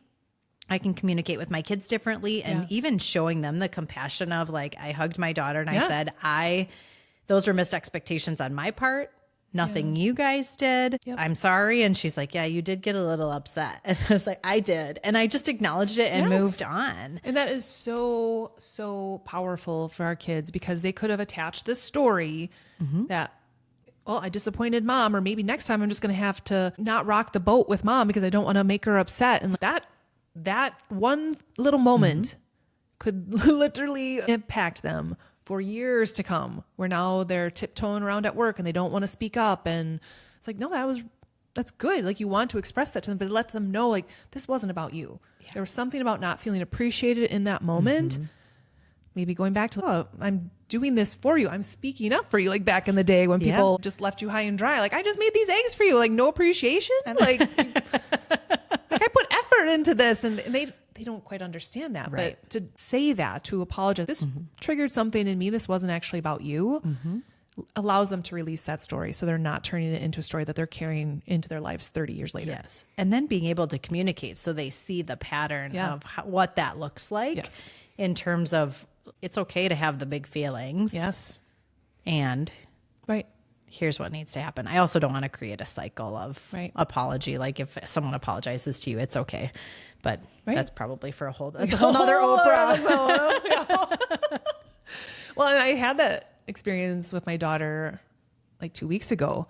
I can communicate with my kids differently and even showing them the compassion of like, I hugged my daughter and I said, those were missed expectations on my part. Nothing you guys did. I'm sorry. And she's like, yeah, you did get a little upset. And I was like, I did. And I just acknowledged it and moved on.
And that is so, so powerful for our kids because they could have attached this story that, well, I disappointed mom, or maybe next time I'm just going to have to not rock the boat with mom because I don't want to make her upset. And that one little moment could literally impact them for years to come, where now they're tiptoeing around at work and they don't want to speak up. And it's like, no, that's good. Like you want to express that to them, but let them know like, this wasn't about you. Yeah. There was something about not feeling appreciated in that moment. Maybe going back to, oh, I'm doing this for you. I'm speaking up for you. Like back in the day when people just left you high and dry. Like I just made these eggs for you. Like no appreciation. Like, I put effort into this and they don't quite understand that.
Right.
But to say that, to apologize, this triggered something in me. This wasn't actually about you. Allows them to release that story. So they're not turning it into a story that they're carrying into their lives 30 years later.
Yes. And then being able to communicate so they see the pattern of what that looks like in terms of it's okay to have the big feelings.
Yes.
And here's what needs to happen. I also don't want to create a cycle of apology. Like if someone apologizes to you, it's okay. But that's probably for a whole other Oprah.
Well, and I had that experience with my daughter like 2 weeks ago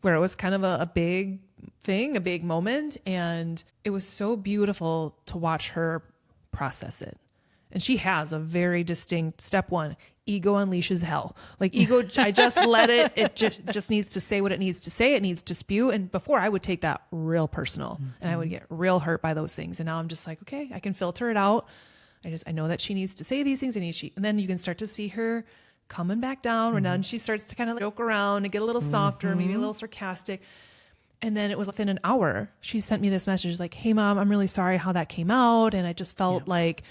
where it was kind of a big thing, a big moment. And it was so beautiful to watch her process it. And she has a very distinct step one. Ego unleashes hell. Like ego, I just let it. It just needs to say what it needs to say. It needs to spew. And before I would take that real personal and I would get real hurt by those things. And now I'm just like, okay, I can filter it out. I know that she needs to say these things. And then you can start to see her coming back down. Or now she starts to kind of joke around and get a little softer, maybe a little sarcastic. And then it was within an hour, she sent me this message like, hey mom, I'm really sorry how that came out. And I just felt like,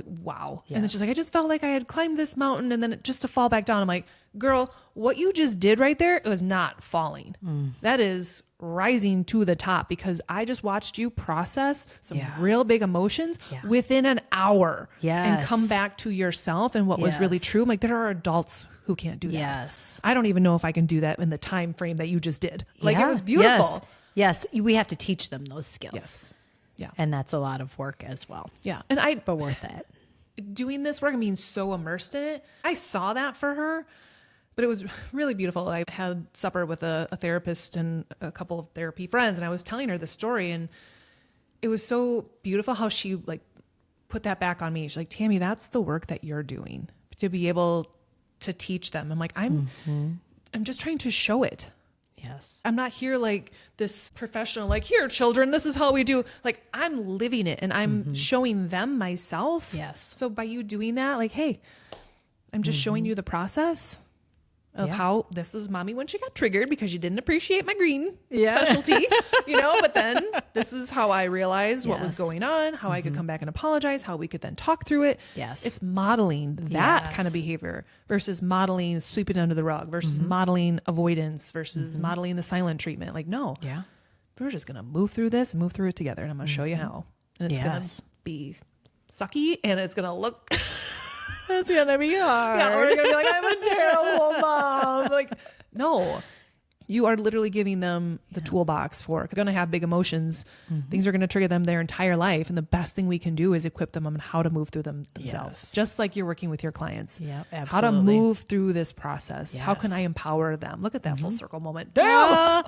wow. Yes. And it's just like, I just felt like I had climbed this mountain and then just to fall back down. I'm like, girl, what you just did right there, it was not falling. That is rising to the top because I just watched you process some real big emotions within an hour and come back to yourself and what was really true. I'm like, there are adults who can't do that.
Yes.
I don't even know if I can do that in the time frame that you just did. Like it was beautiful.
Yes. We have to teach them those skills.
Yes. Yeah.
And that's a lot of work as well.
Yeah.
But worth it.
Doing this work and being so immersed in it, I saw that for her, but it was really beautiful. I had supper with a therapist and a couple of therapy friends, and I was telling her the story, and it was so beautiful how she like put that back on me. She's like, Tami, that's the work that you're doing to be able to teach them. I'm like, I'm just trying to show it.
Yes.
I'm not here like this professional, like, here, children, this is how we do. Like, I'm living it and I'm showing them myself.
Yes.
So by you doing that, like, hey, I'm just showing you the process of how this is mommy when she got triggered because you didn't appreciate my green specialty, but then this is how I realized what was going on, how I could come back and apologize, how we could then talk through it.
Yes.
It's modeling that kind of behavior versus modeling sweeping under the rug versus modeling avoidance versus modeling the silent treatment. Like, no, we're just going to move through this and move through it together. And I'm going to show you how, and it's going to be sucky and it's going to look it's gonna be hard. Yeah, or you're gonna be like, I'm a terrible mom. Like, no, you are literally giving them the toolbox for. They're gonna have big emotions. Things are gonna trigger them their entire life, and the best thing we can do is equip them on how to move through them themselves. Just like you're working with your clients.
Yeah, absolutely.
How to move through this process. Yes. How can I empower them? Look at that full circle moment. Damn.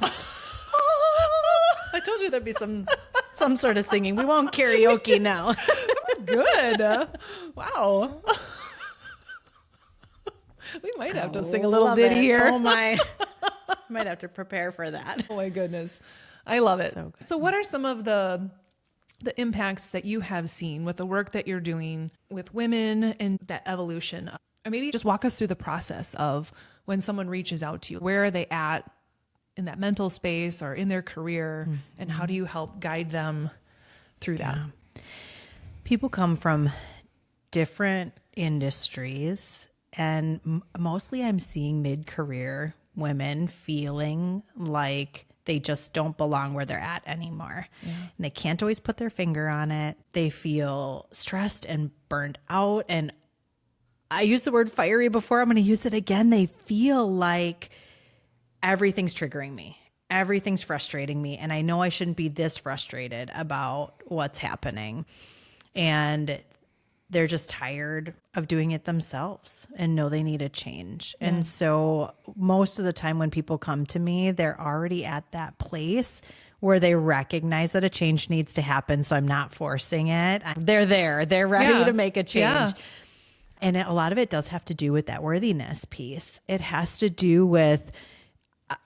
I told you there'd be some sort of singing. We won't karaoke now.
Good. Wow. We might have to sing a little ditty here.
Oh my. Might have to prepare for that.
Oh my goodness. I love it.
So good.
So what are some of the impacts that you have seen with the work that you're doing with women and that evolution? Or maybe just walk us through the process of when someone reaches out to you. Where are they at in that mental space or in their career? And how do you help guide them through that?
People come from different industries, and mostly I'm seeing mid-career women feeling like they just don't belong where they're at anymore. And they can't always put their finger on it. They feel stressed and burned out. And I used the word fiery before. I'm going to use it again. They feel like everything's triggering me. Everything's frustrating me. And I know I shouldn't be this frustrated about what's happening. And they're just tired of doing it themselves and know they need a change. And so most of the time when people come to me, they're already at that place where they recognize that a change needs to happen. So I'm not forcing it. They're there. They're ready to make a change.
Yeah.
And a lot of it does have to do with that worthiness piece. It has to do with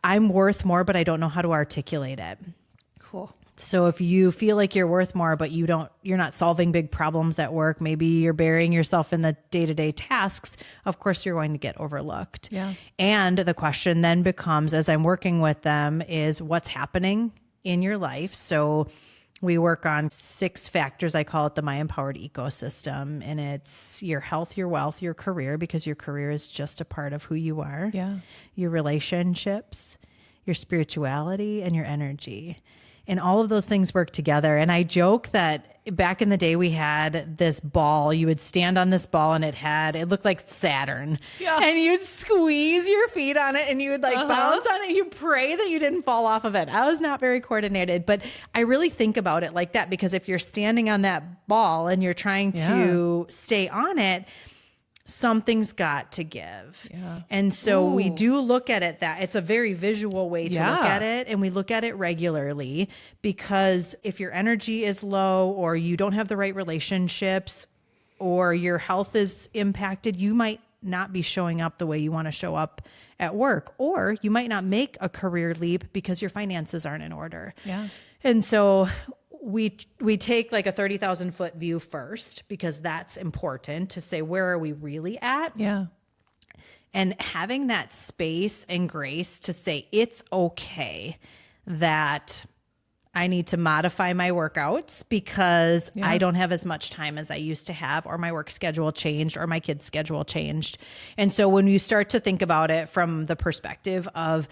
I'm worth more, but I don't know how to articulate it.
Cool.
So if you feel like you're worth more, but you're not solving big problems at work, maybe you're burying yourself in the day-to-day tasks, of course you're going to get overlooked.
Yeah.
And the question then becomes, as I'm working with them, is what's happening in your life? So we work on 6 factors. I call it the My Empowered Ecosystem. And it's your health, your wealth, your career, because your career is just a part of who you are.
Yeah.
Your relationships, your spirituality, and your energy. And all of those things work together. And I joke that back in the day, we had this ball. You would stand on this ball and it looked like Saturn.
Yeah.
And you'd squeeze your feet on it and you would bounce on it. You pray that you didn't fall off of it. I was not very coordinated, but I really think about it like that, because if you're standing on that ball and you're trying to stay on it, something's got to give.
Yeah.
And so we do look at it that it's a very visual way to look at it. And we look at it regularly, because if your energy is low or you don't have the right relationships or your health is impacted, you might not be showing up the way you want to show up at work, or you might not make a career leap because your finances aren't in order.
Yeah.
And so we take like a 30,000 foot view first, because that's important to say, where are we really at?
Yeah.
And having that space and grace to say, it's okay that I need to modify my workouts because I don't have as much time as I used to have, or my work schedule changed, or my kids' schedule changed. And so when you start to think about it from the perspective of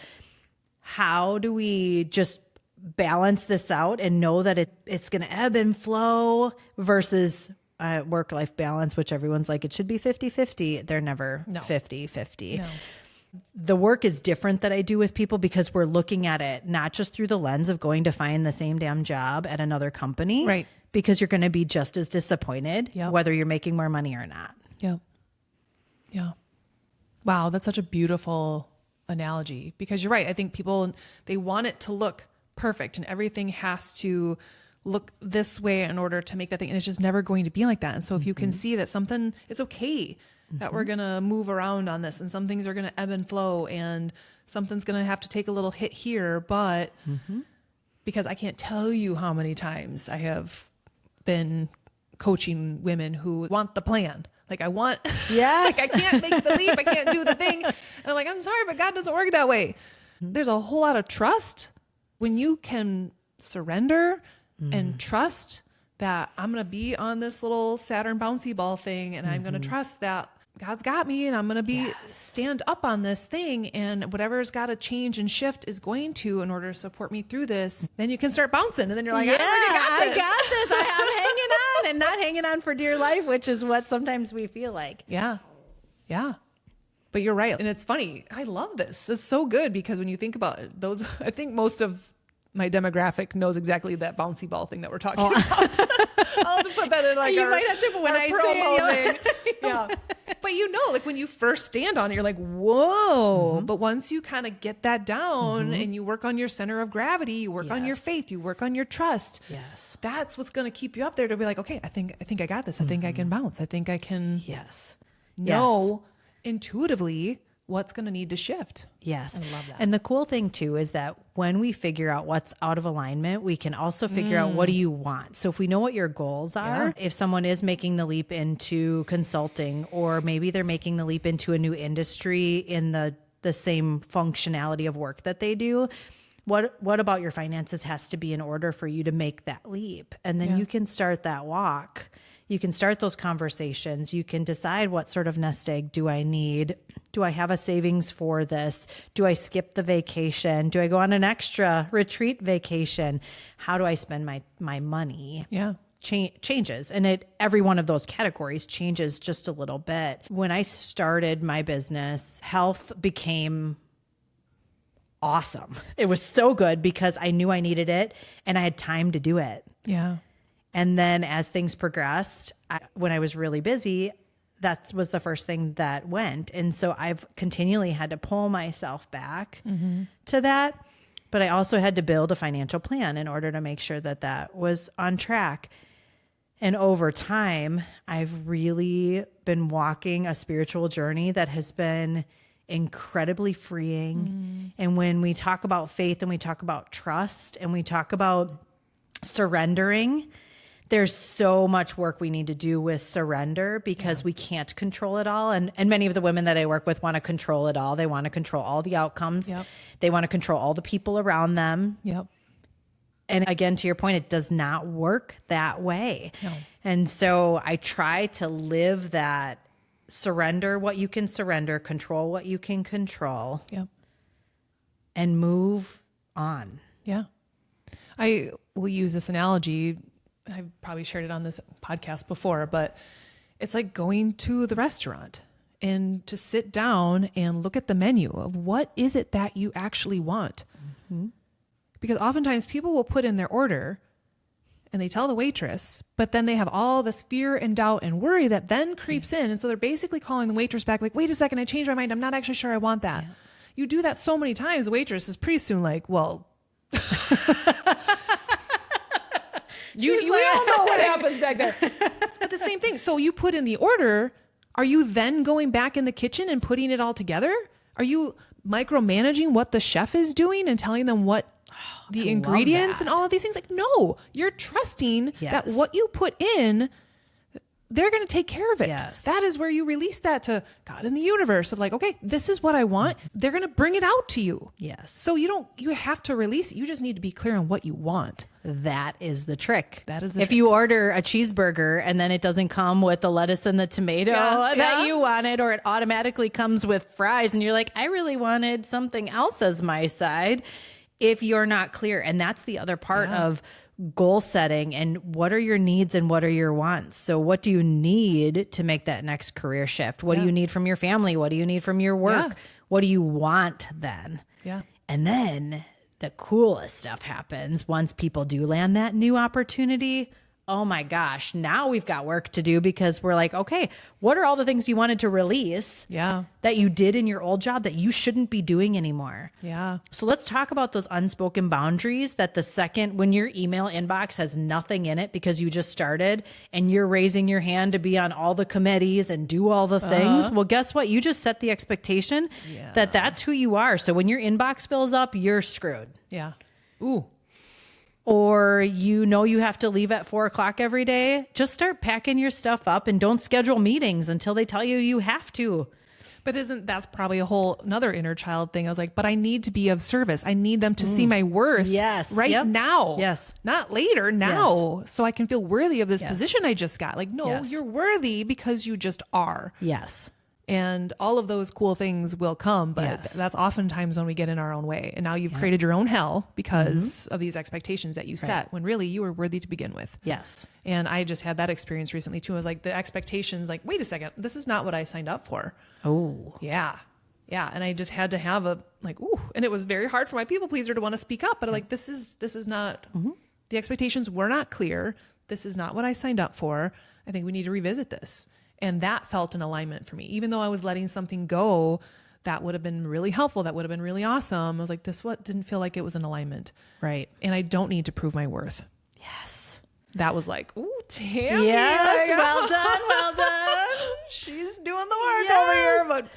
how do we just balance this out and know that it's going to ebb and flow versus work-life balance, which everyone's like, it should be 50-50. They're never 50-50.
No.
The work is different that I do with people, because we're looking at it not just through the lens of going to find the same damn job at another company,
Right.
because you're going to be just as disappointed whether you're making more money or not.
Yeah. Yeah. Wow. That's such a beautiful analogy, because you're right. I think people, they want it to look perfect and everything has to look this way in order to make that thing. And it's just never going to be like that. And so if you can see that something, it's okay that we're going to move around on this, and some things are going to ebb and flow, and something's going to have to take a little hit here, but because I can't tell you how many times I have been coaching women who want the plan. Like I want, like I can't make the leap. I can't do the thing. And I'm like, I'm sorry, but God doesn't work that way. There's a whole lot of trust when you can surrender and trust that I'm going to be on this little Saturn bouncy ball thing, and I'm going to trust that God's got me, and I'm going to stand up on this thing, and whatever's got to change and shift is going to, in order to support me through this. Then you can start bouncing, and then you're like, I got this.
I'm hanging on, and not hanging on for dear life, which is what sometimes we feel like.
Yeah. Yeah. But you're right. And it's funny. I love this. It's so good, because when you think about it, I think most of my demographic knows exactly that bouncy ball thing that we're talking about. I'll have to put that in like
you might have to, but when I say
thing. Yeah. But like when you first stand on it, you're like, whoa. But once you kind of get that down and you work on your center of gravity, you work on your faith, you work on your trust.
Yes.
That's what's going to keep you up there to be like, okay, I think I got this. I think I can bounce. I think I can know intuitively what's going to need to shift.
Yes.
I love that.
And the cool thing too is that when we figure out what's out of alignment, we can also figure out what do you want. So if we know what your goals are, if someone is making the leap into consulting, or maybe they're making the leap into a new industry in the same functionality of work that they do, what about your finances has to be in order for you to make that leap? And then you can start that walk. You can start those conversations. You can decide what sort of nest egg do I need? Do I have a savings for this? Do I skip the vacation? Do I go on an extra retreat vacation? How do I spend my money?
Yeah.
Changes. And every one of those categories changes just a little bit. When I started my business, health became awesome. It was so good because I knew I needed it and I had time to do it.
Yeah.
And then as things progressed, when I was really busy, that was the first thing that went. And so I've continually had to pull myself back to that. But I also had to build a financial plan in order to make sure that that was on track. And over time, I've really been walking a spiritual journey that has been incredibly freeing. And when we talk about faith and we talk about trust and we talk about surrendering, there's so much work we need to do with surrender because we can't control it all. And many of the women that I work with want to control it all. They want to control all the outcomes.
Yep.
They want to control all the people around them.
Yep.
And again, to your point, it does not work that way.
No.
And so I try to live that surrender what you can surrender, control what you can control,
Yep.
and move on.
Yeah. I will use this analogy. I've probably shared it on this podcast before, but it's like going to the restaurant and to sit down and look at the menu of what is it that you actually want. Because oftentimes people will put in their order and they tell the waitress, but then they have all this fear and doubt and worry that then creeps in. And so they're basically calling the waitress back like, wait a second, I changed my mind. I'm not actually sure I want that. You do that so many times, the waitress is pretty soon like, well, we all know what happens back there. But the same thing. So you put in the order. Are you then going back in the kitchen and putting it all together? Are you micromanaging what the chef is doing and telling them what the ingredients and all of these things? Like, no, you're trusting that what you put in, they're going to take care of it.
Yes.
That is where you release that to God in the universe of like, okay, this is what I want. They're going to bring it out to you.
Yes.
So you have to release it. You just need to be clear on what you want.
That is the trick.
That is the
If
trick.
you order a cheeseburger and then it doesn't come with the lettuce and the tomato that you wanted, or it automatically comes with fries and you're like, I really wanted something else as my side. If you're not clear, and that's the other part of goal setting, and what are your needs and what are your wants? So what do you need to make that next career shift? What do you need from your family? What do you need from your work? What do you want then?
Yeah.
And then the coolest stuff happens once people do land that new opportunity. Oh my gosh, now we've got work to do because we're like, okay, what are all the things you wanted to release that you did in your old job that you shouldn't be doing anymore?
Yeah.
So let's talk about those unspoken boundaries that the second when your email inbox has nothing in it because you just started and you're raising your hand to be on all the committees and do all the things. Well, guess what? You just set the expectation that that's who you are. So when your inbox fills up, you're screwed.
Yeah. Ooh.
Or you know you have to leave at 4:00 every day, just start packing your stuff up and don't schedule meetings until they tell you have to.
But that's probably another inner child thing. I was like, but I need to be of service. I need them to see my worth now.
Yes.
Not later, now. So I can feel worthy of this position I just got. Like, no, you're worthy because you just are.
Yes.
And all of those cool things will come, but that's oftentimes when we get in our own way. And now you've created your own hell because of these expectations that you set when really you were worthy to begin with.
Yes.
And I just had that experience recently too. I was like, the expectations, like, wait a second, this is not what I signed up for.
Oh.
Yeah. Yeah. And I just had to have and it was very hard for my people pleaser to want to speak up, but I'm like, this is not, the expectations were not clear. This is not what I signed up for. I think we need to revisit this. And that felt an alignment for me. Even though I was letting something go that would have been really helpful, that would have been really awesome. I was like, this what didn't feel like it was an alignment.
Right.
And I don't need to prove my worth.
Yes.
That was like, ooh, Tami.
Yes. Well done. Well done.
She's doing the work over here. But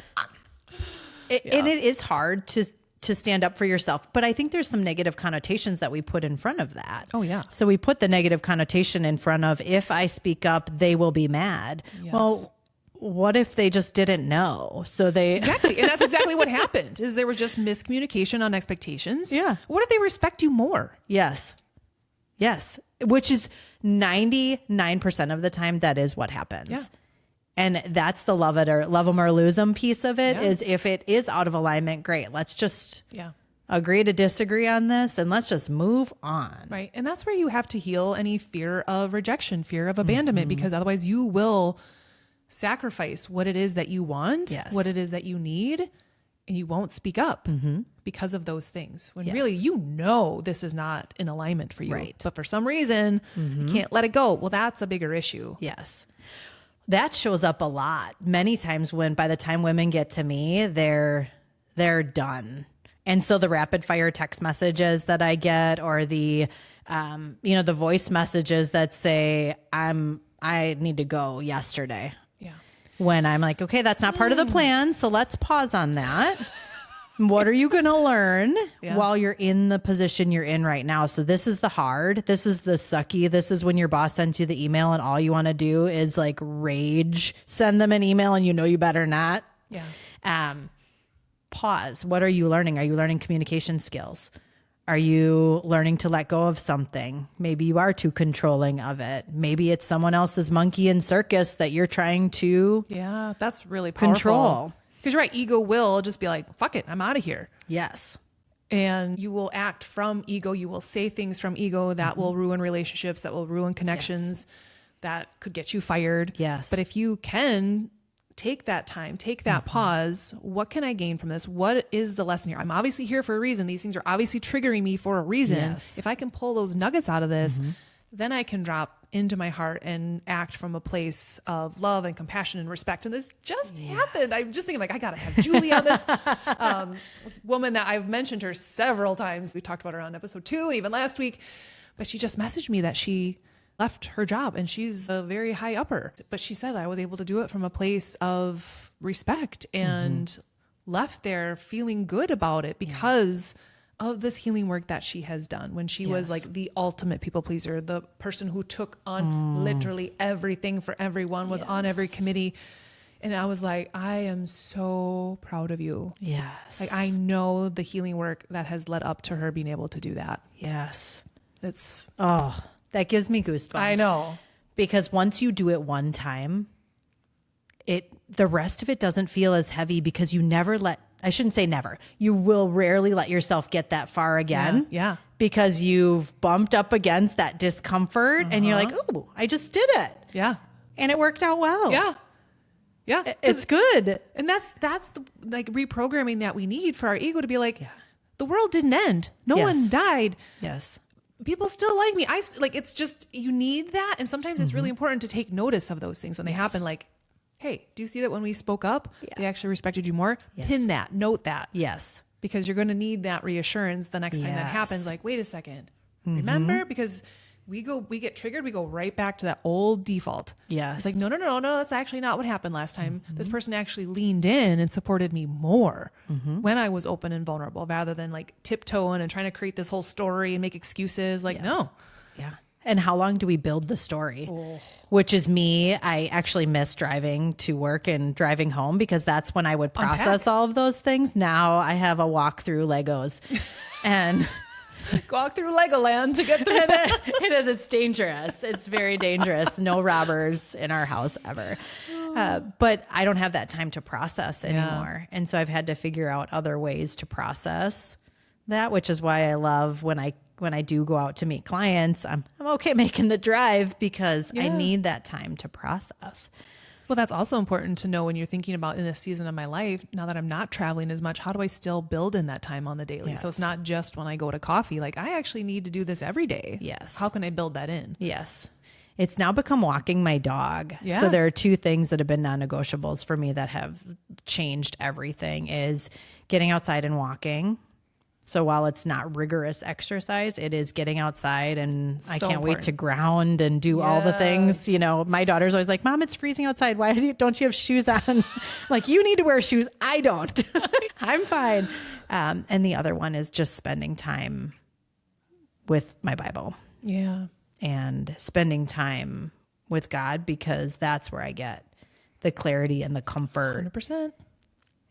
And it is hard to stand up for yourself. But I think there's some negative connotations that we put in front of that.
Oh, yeah.
So we put the negative connotation in front of, if I speak up, they will be mad.
Yes.
Well, what if they just didn't know? So they
exactly. And that's exactly what happened is there was just miscommunication on expectations.
Yeah.
What if they respect you more?
Yes. Yes. Which is 99% of the time, that is what happens.
Yeah.
And that's the love them or lose them piece of it.
Yeah.
Is if it is out of alignment, great. Let's just
Yeah.
agree to disagree on this and let's just move on.
Right. And that's where you have to heal any fear of rejection, fear of abandonment, because otherwise you will sacrifice what it is that you want,
Yes.
what it is that you need, and you won't speak up because of those things. When
Yes.
really, you know, this is not in alignment for you.
Right.
But for some reason, you can't let it go. Well, that's a bigger issue.
Yes. That shows up a lot. Many times when by the time women get to me, they're done. And so the rapid fire text messages that I get, or the the voice messages that say I need to go yesterday.
Yeah.
When I'm like, okay, that's not part of the plan. So let's pause on that. What are you going to learn while you're in the position you're in right now? So this is the hard, this is the sucky. This is when your boss sends you the email and all you want to do is like rage, send them an email and you know you better not.
Yeah.
Pause. What are you learning? Are you learning communication skills? Are you learning to let go of something? Maybe you are too controlling of it. Maybe it's someone else's monkey in circus that you're trying to
Yeah. That's really powerful.
control.
Because you're right. Ego will just be like, fuck it. I'm out of here.
Yes.
And you will act from ego. You will say things from ego that will ruin relationships, that will ruin connections, that could get you fired.
Yes.
But if you can take that time, take that pause, what can I gain from this? What is the lesson here? I'm obviously here for a reason. These things are obviously triggering me for a reason.
Yes.
If I can pull those nuggets out of this, then I can drop into my heart and act from a place of love and compassion and respect. And this just happened. I'm just thinking like, I got to have Julie on this. This woman that I've mentioned her several times. We talked about her on episode 2 and even last week, but she just messaged me that she left her job and she's a very high upper, but she said I was able to do it from a place of respect and left there feeling good about it because of this healing work that she has done when she was like the ultimate people pleaser, the person who took on literally everything for everyone, was on every committee. And I was like, I am so proud of you.
Yes.
Like I know the healing work that has led up to her being able to do that.
Yes.
It's,
Oh, that gives me goosebumps.
I know.
Because once you do it one time, the rest of it doesn't feel as heavy because you never I shouldn't say never. You will rarely let yourself get that far again.
Yeah.
Because you've bumped up against that discomfort and you're like, oh, I just did it.
Yeah.
And it worked out well.
Yeah. Yeah.
It's good.
And that's the like reprogramming that we need for our ego to be like, the world didn't end. No one died.
Yes.
People still like me. It's just, you need that. And sometimes it's really important to take notice of those things when they happen. Like, hey, do you see that when we spoke up, they actually respected you more?
Yes.
Pin that, note that.
Yes.
Because you're going to need that reassurance the next time that happens. Like, wait a second. Remember? Because we get triggered. We go right back to that old default.
Yes.
It's like, no, that's actually not what happened last time. This person actually leaned in and supported me more when I was open and vulnerable rather than like tiptoeing and trying to create this whole story and make excuses. Like, no.
Yeah. And how long do we build the story? Which is me. I actually miss driving to work and driving home because that's when I would process all of those things. Now I have a walk through Legos and
walk through Legoland to get through it.
It is. It's dangerous. It's very dangerous. No robbers in our house ever. But I don't have that time to process anymore. And so I've had to figure out other ways to process that, which is why I love when I do go out to meet clients, I'm okay making the drive because I need that time to process.
Well, that's also important to know when you're thinking about in this season of my life, now that I'm not traveling as much, how do I still build in that time on the daily? So it's not just when I go to coffee, like I actually need to do this every day.
Yes.
How can I build that in?
Yes. It's now become walking my dog.
Yeah.
So there are two things that have been non-negotiables for me that have changed everything is getting outside and walking. So while it's not rigorous exercise, it is getting outside, and I can't wait to ground and do all the things. You know, my daughter's always like, Mom, it's freezing outside. Why don't you have shoes on? Like, you need to wear shoes. I don't. I'm fine. And the other one is just spending time with my Bible.
Yeah.
And spending time with God, because that's where I get the clarity and the comfort.
100%.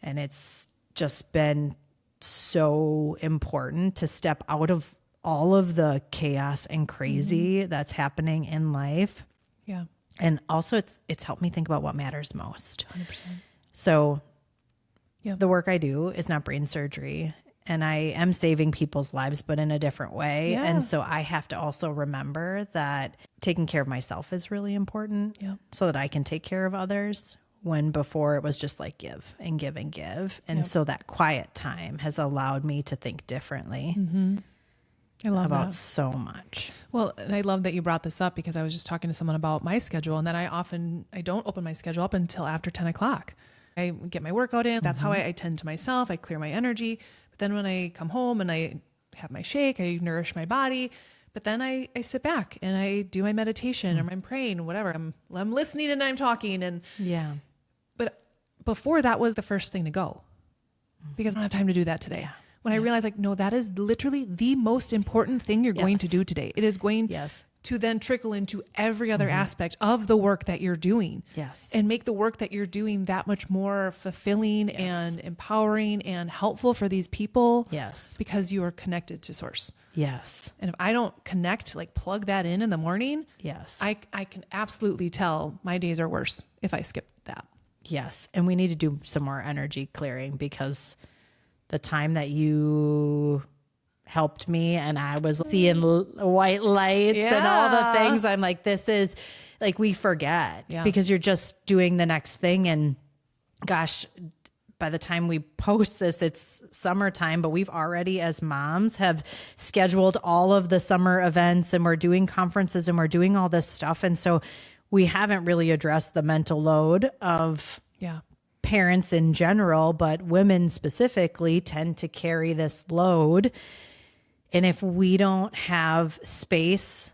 And it's just been so important to step out of all of the chaos and crazy that's happening in life.
Yeah.
And also it's helped me think about what matters most.
100%.
So the work I do is not brain surgery, and I am saving people's lives, but in a different way.
Yeah.
And so I have to also remember that taking care of myself is really important so that I can take care of others, when before it was just like give and give and give. And so that quiet time has allowed me to think differently
I love
about
that.
so much.
Well, and I love that you brought this up, because I was just talking to someone about my schedule, and then I don't open my schedule up until after 10 o'clock. I get my workout in. That's how I tend to myself. I clear my energy. But then when I come home and I have my shake, I nourish my body. But then I sit back and I do my meditation or I'm praying, whatever. I'm listening and I'm talking. And but before, that was the first thing to go, because I don't have time to do that today. When I realized, like, no, that is literally the most important thing you're going to do today. It is going to then trickle into every other aspect of the work that you're doing. And make the work that you're doing that much more fulfilling and empowering and helpful for these people. Because you are connected to source. And if I don't connect, like plug that in the morning, I can absolutely tell my days are worse if I skip that.
And we need to do some more energy clearing, because the time that you helped me and I was seeing white lights and all the things, I'm like, this is like, we forget because you're just doing the next thing. And gosh, by the time we post this, it's summertime, but we've already, as moms, have scheduled all of the summer events, and we're doing conferences and we're doing all this stuff. And so we haven't really addressed the mental load of parents in general, but women specifically tend to carry this load. And if we don't have space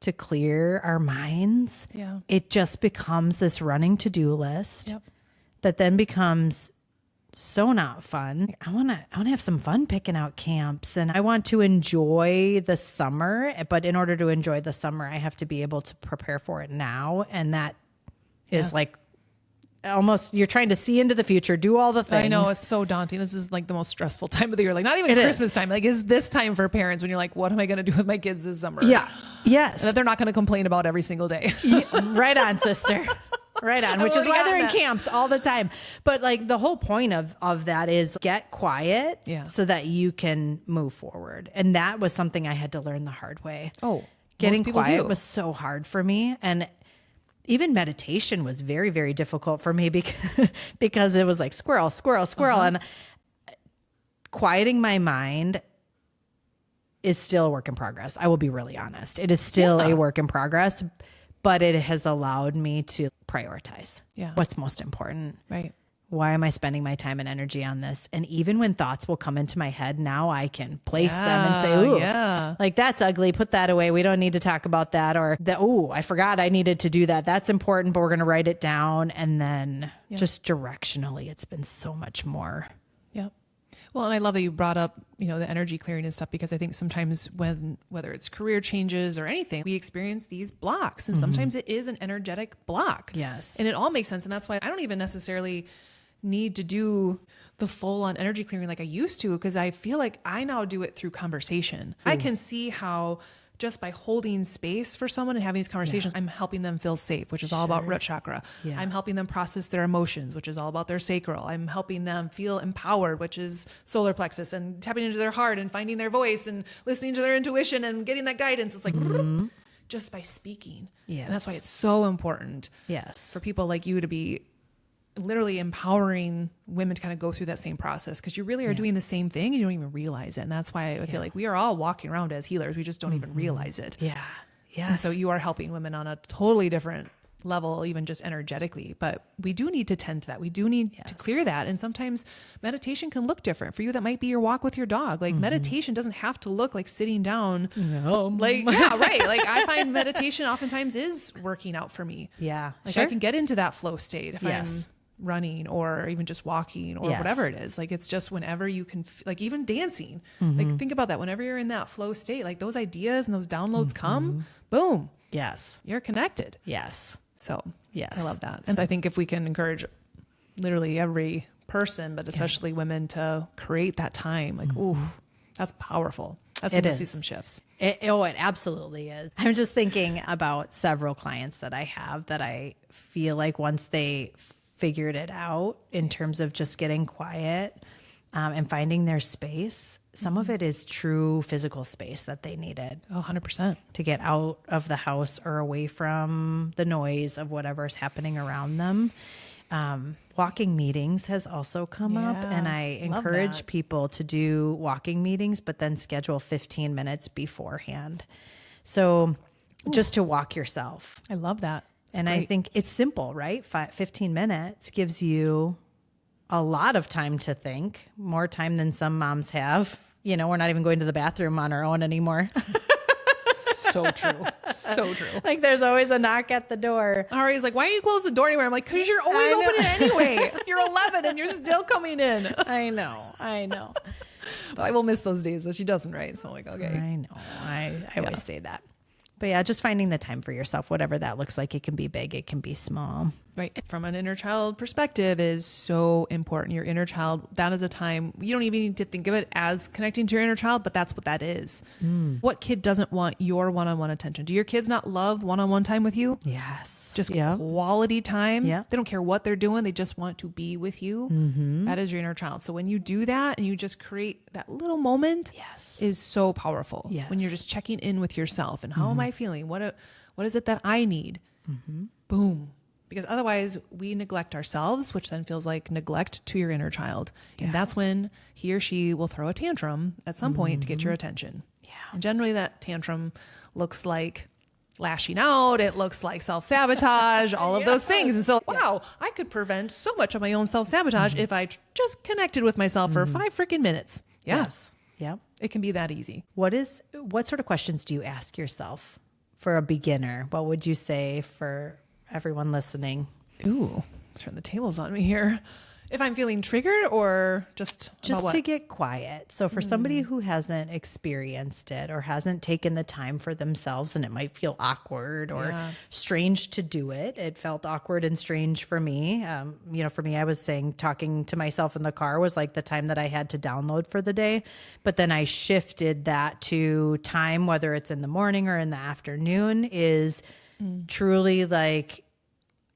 to clear our minds, it just becomes this running to-do list that then becomes so not fun. I want to have some fun picking out camps, and I want to enjoy the summer, but in order to enjoy the summer, I have to be able to prepare for it now. And that is like, almost, you're trying to see into the future, do all the things.
I know, it's so daunting. This is like the most stressful time of the year. Like, not even Christmas time. Like, is this time for parents when you're like, what am I going to do with my kids this summer? And that they're not going to complain about every single day.
Right on, sister. Right on. Which is why they're in camps all the time. But like, the whole point of that is get quiet so that you can move forward. And that was something I had to learn the hard way. Getting quiet was so hard for me. And even meditation was very, very difficult for me because it was like squirrel, squirrel, squirrel. And quieting my mind is still a work in progress. I will be really honest. It is still a work in progress, but it has allowed me to prioritize what's most important. Why am I spending my time and energy on this? And even when thoughts will come into my head, now I can place them and say, ooh, like, that's ugly. Put that away. We don't need to talk about that. Or I forgot I needed to do that. That's important, but we're going to write it down. And then just directionally, it's been so much more.
Well, and I love that you brought up, the energy clearing and stuff, because I think sometimes whether it's career changes or anything, we experience these blocks, and sometimes it is an energetic block. And it all makes sense. And that's why I don't even necessarily need to do the full on energy clearing like I used to, because I feel like I now do it through conversation. I can see how just by holding space for someone and having these conversations, I'm helping them feel safe, which is all about root chakra. I'm helping them process their emotions, which is all about their sacral. I'm helping them feel empowered, which is solar plexus, and tapping into their heart and finding their voice and listening to their intuition and getting that guidance. It's like just by speaking. And that's why it's so important for people like you to be literally empowering women to kind of go through that same process, because you really are doing the same thing and you don't even realize it. And that's why I feel like we are all walking around as healers. We just don't even realize it.
Yes.
And so you are helping women on a totally different level, even just energetically, but we do need to tend to that. We do need to clear that. And sometimes meditation can look different. For you, that might be your walk with your dog. Like meditation doesn't have to look like sitting down. Like, yeah, right. Like I find meditation oftentimes is working out for me.
Yeah.
Like I can get into that flow state if I'm
Yes.
running or even just walking or whatever it is. Like, it's just whenever you can, like even dancing, like think about that. Whenever you're in that flow state, like those ideas and those downloads come, boom,
Yes.
you're connected.
Yes.
So
Yes.
I love that. And I think if we can encourage literally every person, but especially women, to create that time, like, ooh, that's powerful. That's when we see some shifts.
It absolutely is. I'm just thinking about several clients that I have that I feel like once they figured it out in terms of just getting quiet and finding their space, some of it is true physical space that they needed.
100%.
To get out of the house or away from the noise of whatever's happening around them. Walking meetings has also come up, and I encourage people to do walking meetings, but then schedule 15 minutes beforehand. So just to walk yourself.
I love that.
And I think it's simple, right? 15 minutes gives you a lot of time to think, more time than some moms have. You know, we're not even going to the bathroom on our own anymore.
So true. So true.
Like there's always a knock at the door.
Ari's like, why don't you close the door anywhere? I'm like, because you're always opening it anyway. You're 11 and you're still coming in.
I know.
But I will miss those days that she doesn't, right? So I'm like, okay.
I know. I always say that. But yeah, just finding the time for yourself, whatever that looks like. It can be big, it can be small.
Right. From an inner child perspective is so important. Your inner child, that is a time, you don't even need to think of it as connecting to your inner child, but that's what that is. What kid doesn't want your one-on-one attention? Do your kids not love one-on-one time with you?
Yes.
Just quality time.
Yeah.
They don't care what they're doing. They just want to be with you. That is your inner child. So when you do that and you just create that little moment, is so powerful.
Yes.
When you're just checking in with yourself and how am I feeling? What is it that I need? Boom. Because otherwise we neglect ourselves, which then feels like neglect to your inner child. And that's when he or she will throw a tantrum at some point to get your attention. Yeah. And generally that tantrum looks like lashing out. It looks like self-sabotage, all of those things. And so, wow, I could prevent so much of my own self-sabotage if I just connected with myself for 5 freaking minutes. Yeah.
Yes. Yeah.
It can be that easy.
What sort of questions do you ask yourself for a beginner? What would you say for everyone listening?
Ooh, turn the tables on me here. If I'm feeling triggered or just
to get quiet. So for somebody who hasn't experienced it or hasn't taken the time for themselves, and it might feel awkward or strange to do it. It felt awkward and strange for me. For me, I was saying talking to myself in the car was like the time that I had to download for the day. But then I shifted that to time, whether it's in the morning or in the afternoon, is truly like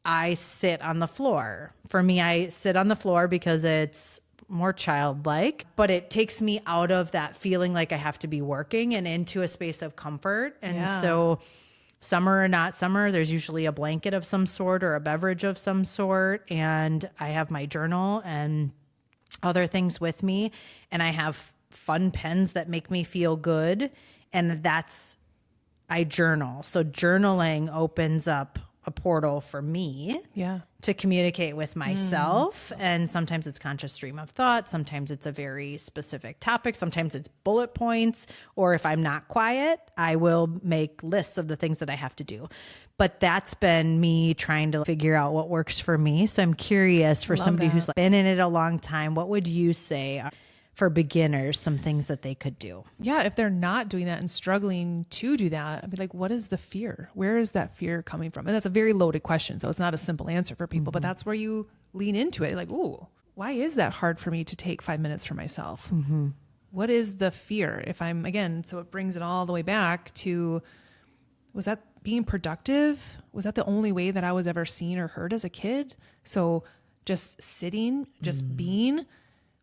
I sit on the floor. For me, I sit on the floor because it's more childlike, but it takes me out of that feeling like I have to be working and into a space of comfort. And so summer or not summer, there's usually a blanket of some sort or a beverage of some sort. And I have my journal and other things with me. And I have fun pens that make me feel good. And I journal. So journaling opens up a portal for me to communicate with myself. And sometimes it's conscious stream of thought. Sometimes it's a very specific topic. Sometimes it's bullet points. Or if I'm not quiet, I will make lists of the things that I have to do. But that's been me trying to figure out what works for me. So I'm curious for somebody who's been in it a long time, what would you say for beginners, some things that they could do?
Yeah, if they're not doing that and struggling to do that, I'd be like, what is the fear? Where is that fear coming from? And that's a very loaded question. So it's not a simple answer for people, but that's where you lean into it. Like, ooh, why is that hard for me to take 5 minutes for myself? What is the fear? If I'm, again, so it brings it all the way back to, was that being productive? Was that the only way that I was ever seen or heard as a kid? So just sitting, just being,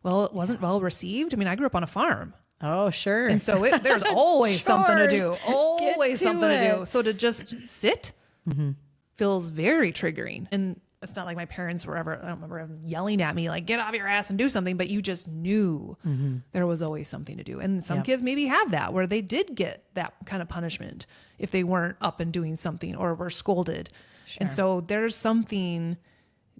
well, it wasn't well received. I mean, I grew up on a farm.
Oh, sure.
And so there's always something to do. Always something to do. So to just sit feels very triggering. And it's not like my parents were ever, I don't remember them yelling at me, like, get off your ass and do something, but you just knew there was always something to do. And some kids maybe have that where they did get that kind of punishment if they weren't up and doing something or were scolded. Sure. And so there's something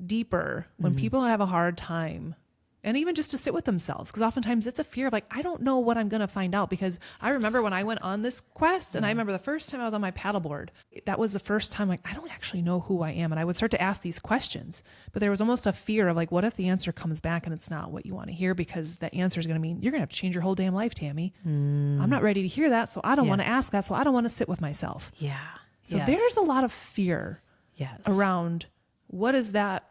deeper when people have a hard time, and even just to sit with themselves, because oftentimes it's a fear of like, I don't know what I'm going to find out. Because I remember when I went on this quest, and I remember the first time I was on my paddleboard, that was the first time like, I don't actually know who I am. And I would start to ask these questions, but there was almost a fear of like, what if the answer comes back and it's not what you want to hear? Because that answer is going to mean you're going to have to change your whole damn life, Tami. I'm not ready to hear that. So I don't want to ask that. So I don't want to sit with myself.
Yeah.
So there's a lot of fear around what is that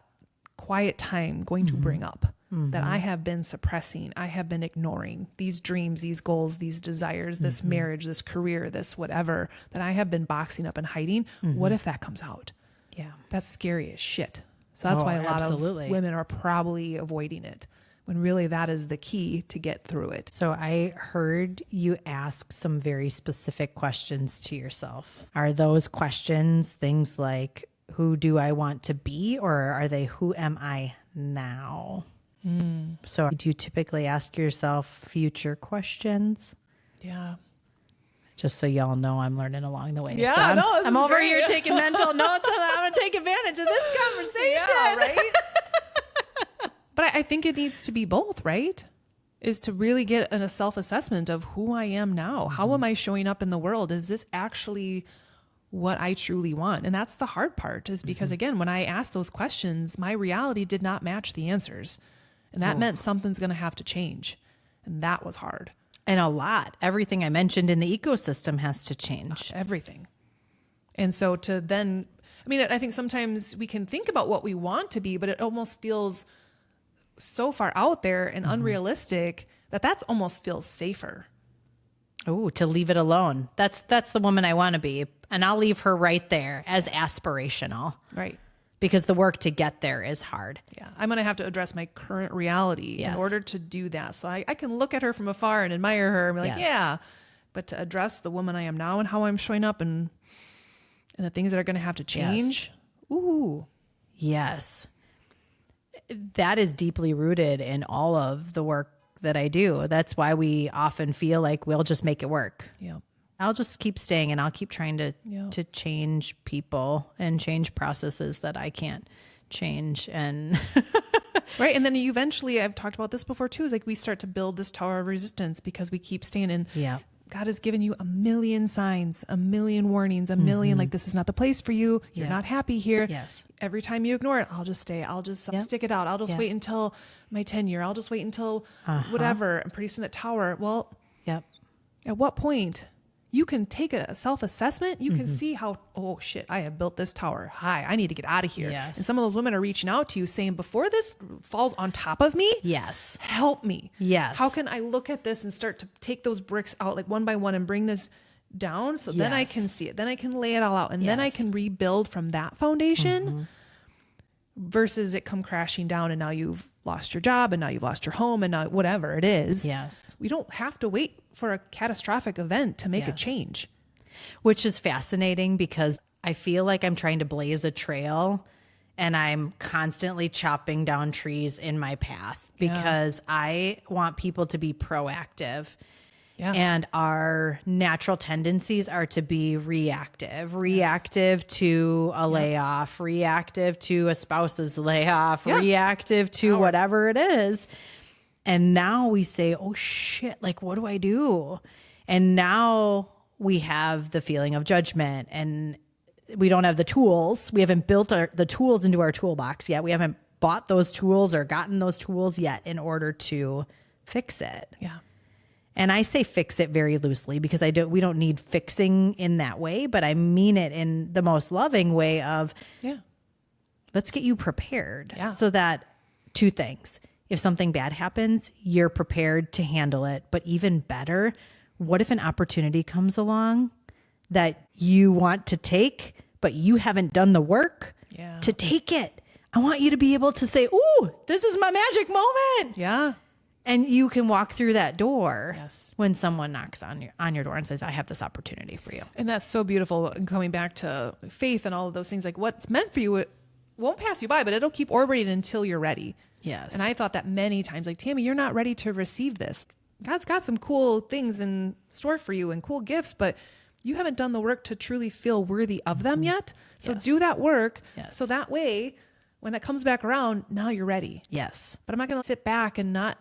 quiet time going to bring up that I have been suppressing, I have been ignoring, these dreams, these goals, these desires, this marriage, this career, this whatever that I have been boxing up and hiding. What if that comes out? Yeah. That's scary as shit. So that's why a lot of women are probably avoiding it, when really that is the key to get through it.
So I heard you ask some very specific questions to yourself. Are those questions things like, who do I want to be? Or are they, who am I now? So do you typically ask yourself future questions?
Yeah.
Just so y'all know, I'm learning along the way.
Yeah,
so I'm over
great.
here taking mental notes, and I'm going to take advantage of this conversation.
Yeah, right? But I think it needs to be both, right? Is to really get a self-assessment of who I am now. How am I showing up in the world? Is this actually what I truly want? And that's the hard part, is because again, when I asked those questions, my reality did not match the answers. And that meant something's going to have to change. And that was hard.
And a lot. Everything I mentioned in the ecosystem has to change.
Everything. And so to then, I mean, I think sometimes we can think about what we want to be, but it almost feels so far out there and unrealistic that that's almost feels safer.
Oh, to leave it alone. That's the woman I want to be. And I'll leave her right there as aspirational.
Right.
Because the work to get there is hard.
Yeah. I'm going to have to address my current reality in order to do that. So I can look at her from afar and admire her and be like, yeah, but to address the woman I am now and how I'm showing up and the things that are going to have to change. Ooh.
Yes. That is deeply rooted in all of the work that I do. That's why we often feel like we'll just make it work.
Yeah.
I'll just keep staying and I'll keep trying to change people and change processes that I can't change. And
right. And then you eventually, I've talked about this before too, is like we start to build this tower of resistance because we keep staying in. Yeah. God has given you a million signs, a million warnings, a million, like, this is not the place for you. You're not happy here.
Yes.
Every time you ignore it, I'll just stay. I'll stick it out. I'll just wait until my tenure. I'll just wait until whatever. And pretty soon that tower, well, at what point you can take a self-assessment, you can see how, oh shit, I have built this tower high. I need to get out of here. Yes. And some of those women are reaching out to you saying, before this falls on top of me, help me. Yes. How can I look at this and start to take those bricks out like one by one and bring this down so then I can see it. Then I can lay it all out. And then I can rebuild from that foundation versus it come crashing down and now you've lost your job and now you've lost your home and now whatever it is. Yes. We don't have to wait for a catastrophic event to make a change.
Which is fascinating because I feel like I'm trying to blaze a trail and I'm constantly chopping down trees in my path because I want people to be proactive. Yeah. And our natural tendencies are to be reactive to a layoff, reactive to a spouse's layoff, reactive to whatever it is. And now we say, oh shit, like, what do I do? And now we have the feeling of judgment and we don't have the tools. We haven't built the tools into our toolbox yet. We haven't bought those tools or gotten those tools yet in order to fix it. Yeah. And I say fix it very loosely because we don't need fixing in that way, but I mean it in the most loving way of, let's get you prepared so that two things. If something bad happens, you're prepared to handle it. But even better, what if an opportunity comes along that you want to take, but you haven't done the work to take it? I want you to be able to say, ooh, this is my magic moment. Yeah. And you can walk through that door when someone knocks on your door and says, I have this opportunity for you.
And that's so beautiful. Coming back to faith and all of those things, like what's meant for you, won't pass you by, but it'll keep orbiting until you're ready.
Yes.
And I thought that many times, like, Tami, you're not ready to receive this. God's got some cool things in store for you and cool gifts, but you haven't done the work to truly feel worthy of them yet. So do that work.
Yes.
So that way, when that comes back around, now you're ready.
Yes.
But I'm not going to sit back and not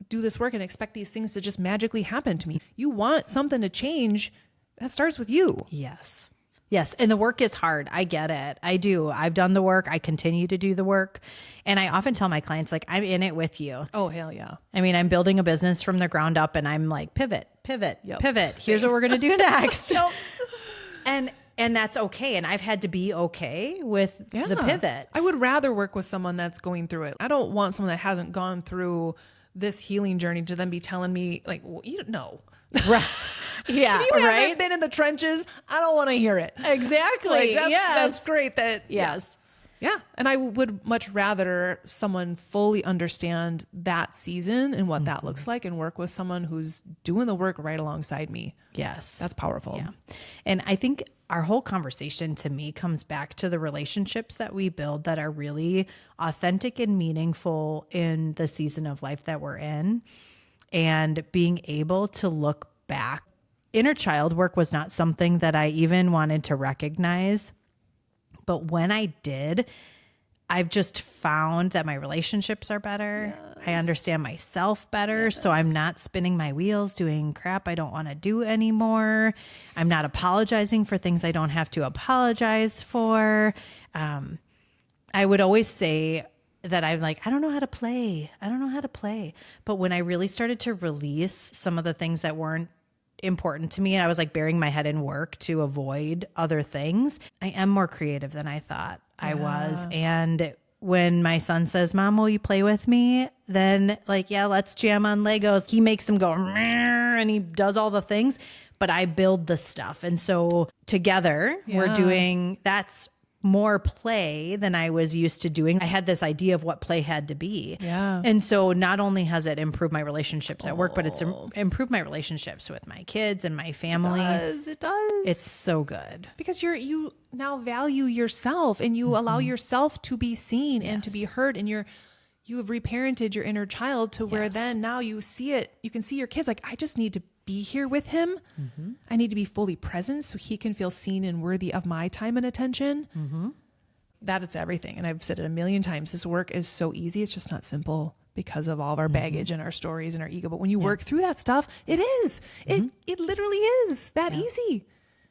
do this work and expect these things to just magically happen to me. You want something to change. That starts with you.
Yes. Yes. And the work is hard. I get it. I do. I've done the work. I continue to do the work. And I often tell my clients, like, I'm in it with you.
Oh, hell yeah.
I mean, I'm building a business from the ground up and I'm like, pivot.
Yep.
Here's what we're going to do next. And that's okay. And I've had to be okay with the pivot.
I would rather work with someone that's going through it. I don't want someone that hasn't gone through this healing journey to then be telling me, like, well, you don't know.
Right. Yeah.
If you haven't been in the trenches, I don't want to hear it.
Exactly.
Like, that's great.
Yes.
Yeah. And I would much rather someone fully understand that season and what that looks like and work with someone who's doing the work right alongside me.
Yes.
That's powerful.
Yeah. And I think our whole conversation to me comes back to the relationships that we build that are really authentic and meaningful in the season of life that we're in, and being able to look back. Inner child work was not something that I even wanted to recognize. But when I did, I've just found that my relationships are better. Yes. I understand myself better. Yes. So I'm not spinning my wheels doing crap I don't want to do anymore. I'm not apologizing for things I don't have to apologize for. I would always say that I'm like, I don't know how to play. But when I really started to release some of the things that weren't important to me, and I was like burying my head in work to avoid other things, I am more creative than I thought I was. And when my son says, Mom, will you play with me? Then like, yeah, let's jam on Legos. He makes them go, and he does all the things, but I build the stuff. And so together we're doing, that's more play than I was used to doing. I had this idea of what play had to be. Yeah. And so not only has it improved my relationships at work, but it's improved my relationships with my kids and my family.
It does.
It's so good.
Because you now value yourself and you allow yourself to be seen and to be heard, and you have reparented your inner child to where then now you see it, you can see your kids like, I just need to be here with him. I need to be fully present so he can feel seen and worthy of my time and attention. That it's everything. And I've said it a million times. This work is so easy. It's just not simple because of all of our baggage and our stories and our ego. But when you work through that stuff, it is. It literally is that easy.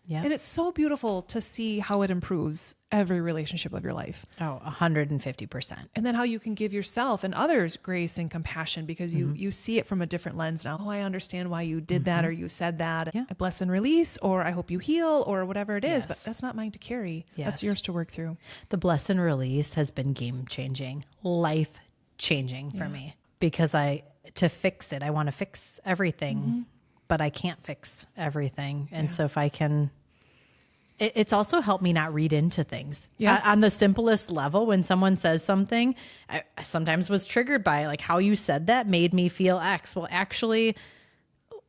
Yeah. And it's so beautiful to see how it improves every relationship of your life.
Oh, 150%.
And then how you can give yourself and others grace and compassion because you see it from a different lens now. Oh, I understand why you did that or you said that. I bless and release, or I hope you heal, or whatever it is. But that's not mine to carry. That's yours to work through.
The bless and release has been game changing, life changing for me, because to fix it, I want to fix everything, but I can't fix everything. And so if I can... It's also helped me not read into things. On the simplest level, when someone says something, I sometimes was triggered by like how you said that made me feel X. Well, actually,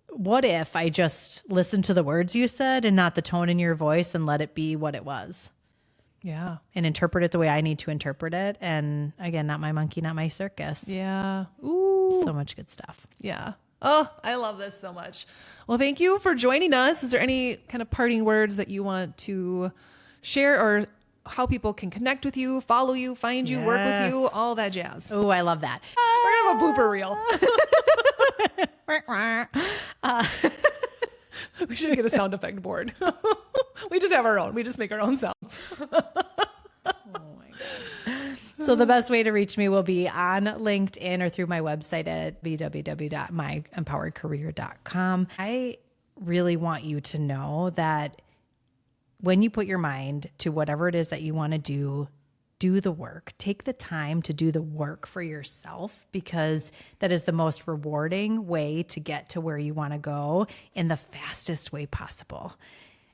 what if I just listened to the words you said and not the tone in your voice and let it be what it was?
Yeah.
And interpret it the way I need to interpret it. And again, not my monkey, not my circus.
Yeah. Ooh.
So much good stuff.
Yeah. Oh, I love this so much. Well, thank you for joining us. Is there any kind of parting words that you want to share, or how people can connect with you, follow you, find you, work with you, all that jazz?
Oh, I love that.
We're going to have a blooper reel. We should get a sound effect board. We just have our own. We just make our own sounds.
So the best way to reach me will be on LinkedIn or through my website at www.myempoweredcareer.com. I really want you to know that when you put your mind to whatever it is that you want to do the work. Take the time to do the work for yourself, because that is the most rewarding way to get to where you want to go in the fastest way possible.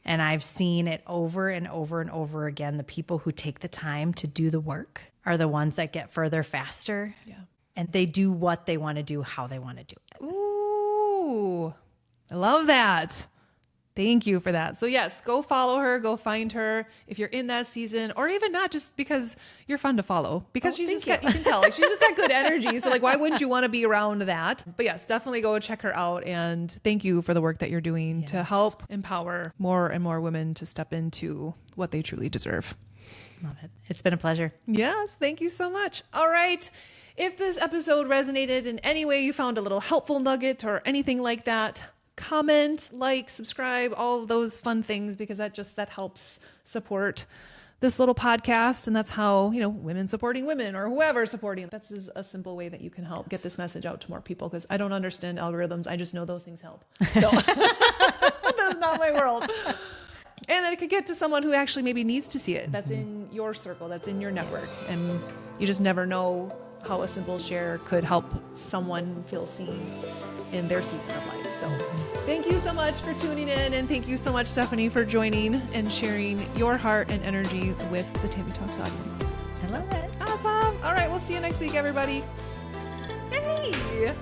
And I've seen it over and over and over again. The people who take the time to do the work are the ones that get further faster. Yeah. And they do what they want to do, how they want to do it.
Ooh, I love that. Thank you for that. So yes, go follow her, go find her if you're in that season, or even not, just because you're fun to follow, because you can tell, like, she's just got good energy. So like, why wouldn't you want to be around that? But yes, definitely go check her out. And thank you for the work that you're doing to help empower more and more women to step into what they truly deserve.
Love it. It's been a pleasure.
Yes. Thank you so much. All right. If this episode resonated in any way, you found a little helpful nugget or anything like that, comment, like, subscribe, all of those fun things, because that helps support this little podcast. And that's how, women supporting women, or whoever supporting. That's a simple way that you can help get this message out to more people, because I don't understand algorithms. I just know those things help. So that's not my world. And then it could get to someone who actually maybe needs to see it. That's in your circle, that's in your network. And you just never know how a simple share could help someone feel seen in their season of life. So thank you so much for tuning in, and thank you so much, Stephanie, for joining and sharing your heart and energy with the Tami Talks audience.
I love it.
Awesome. All right, we'll see you next week, everybody. Yay!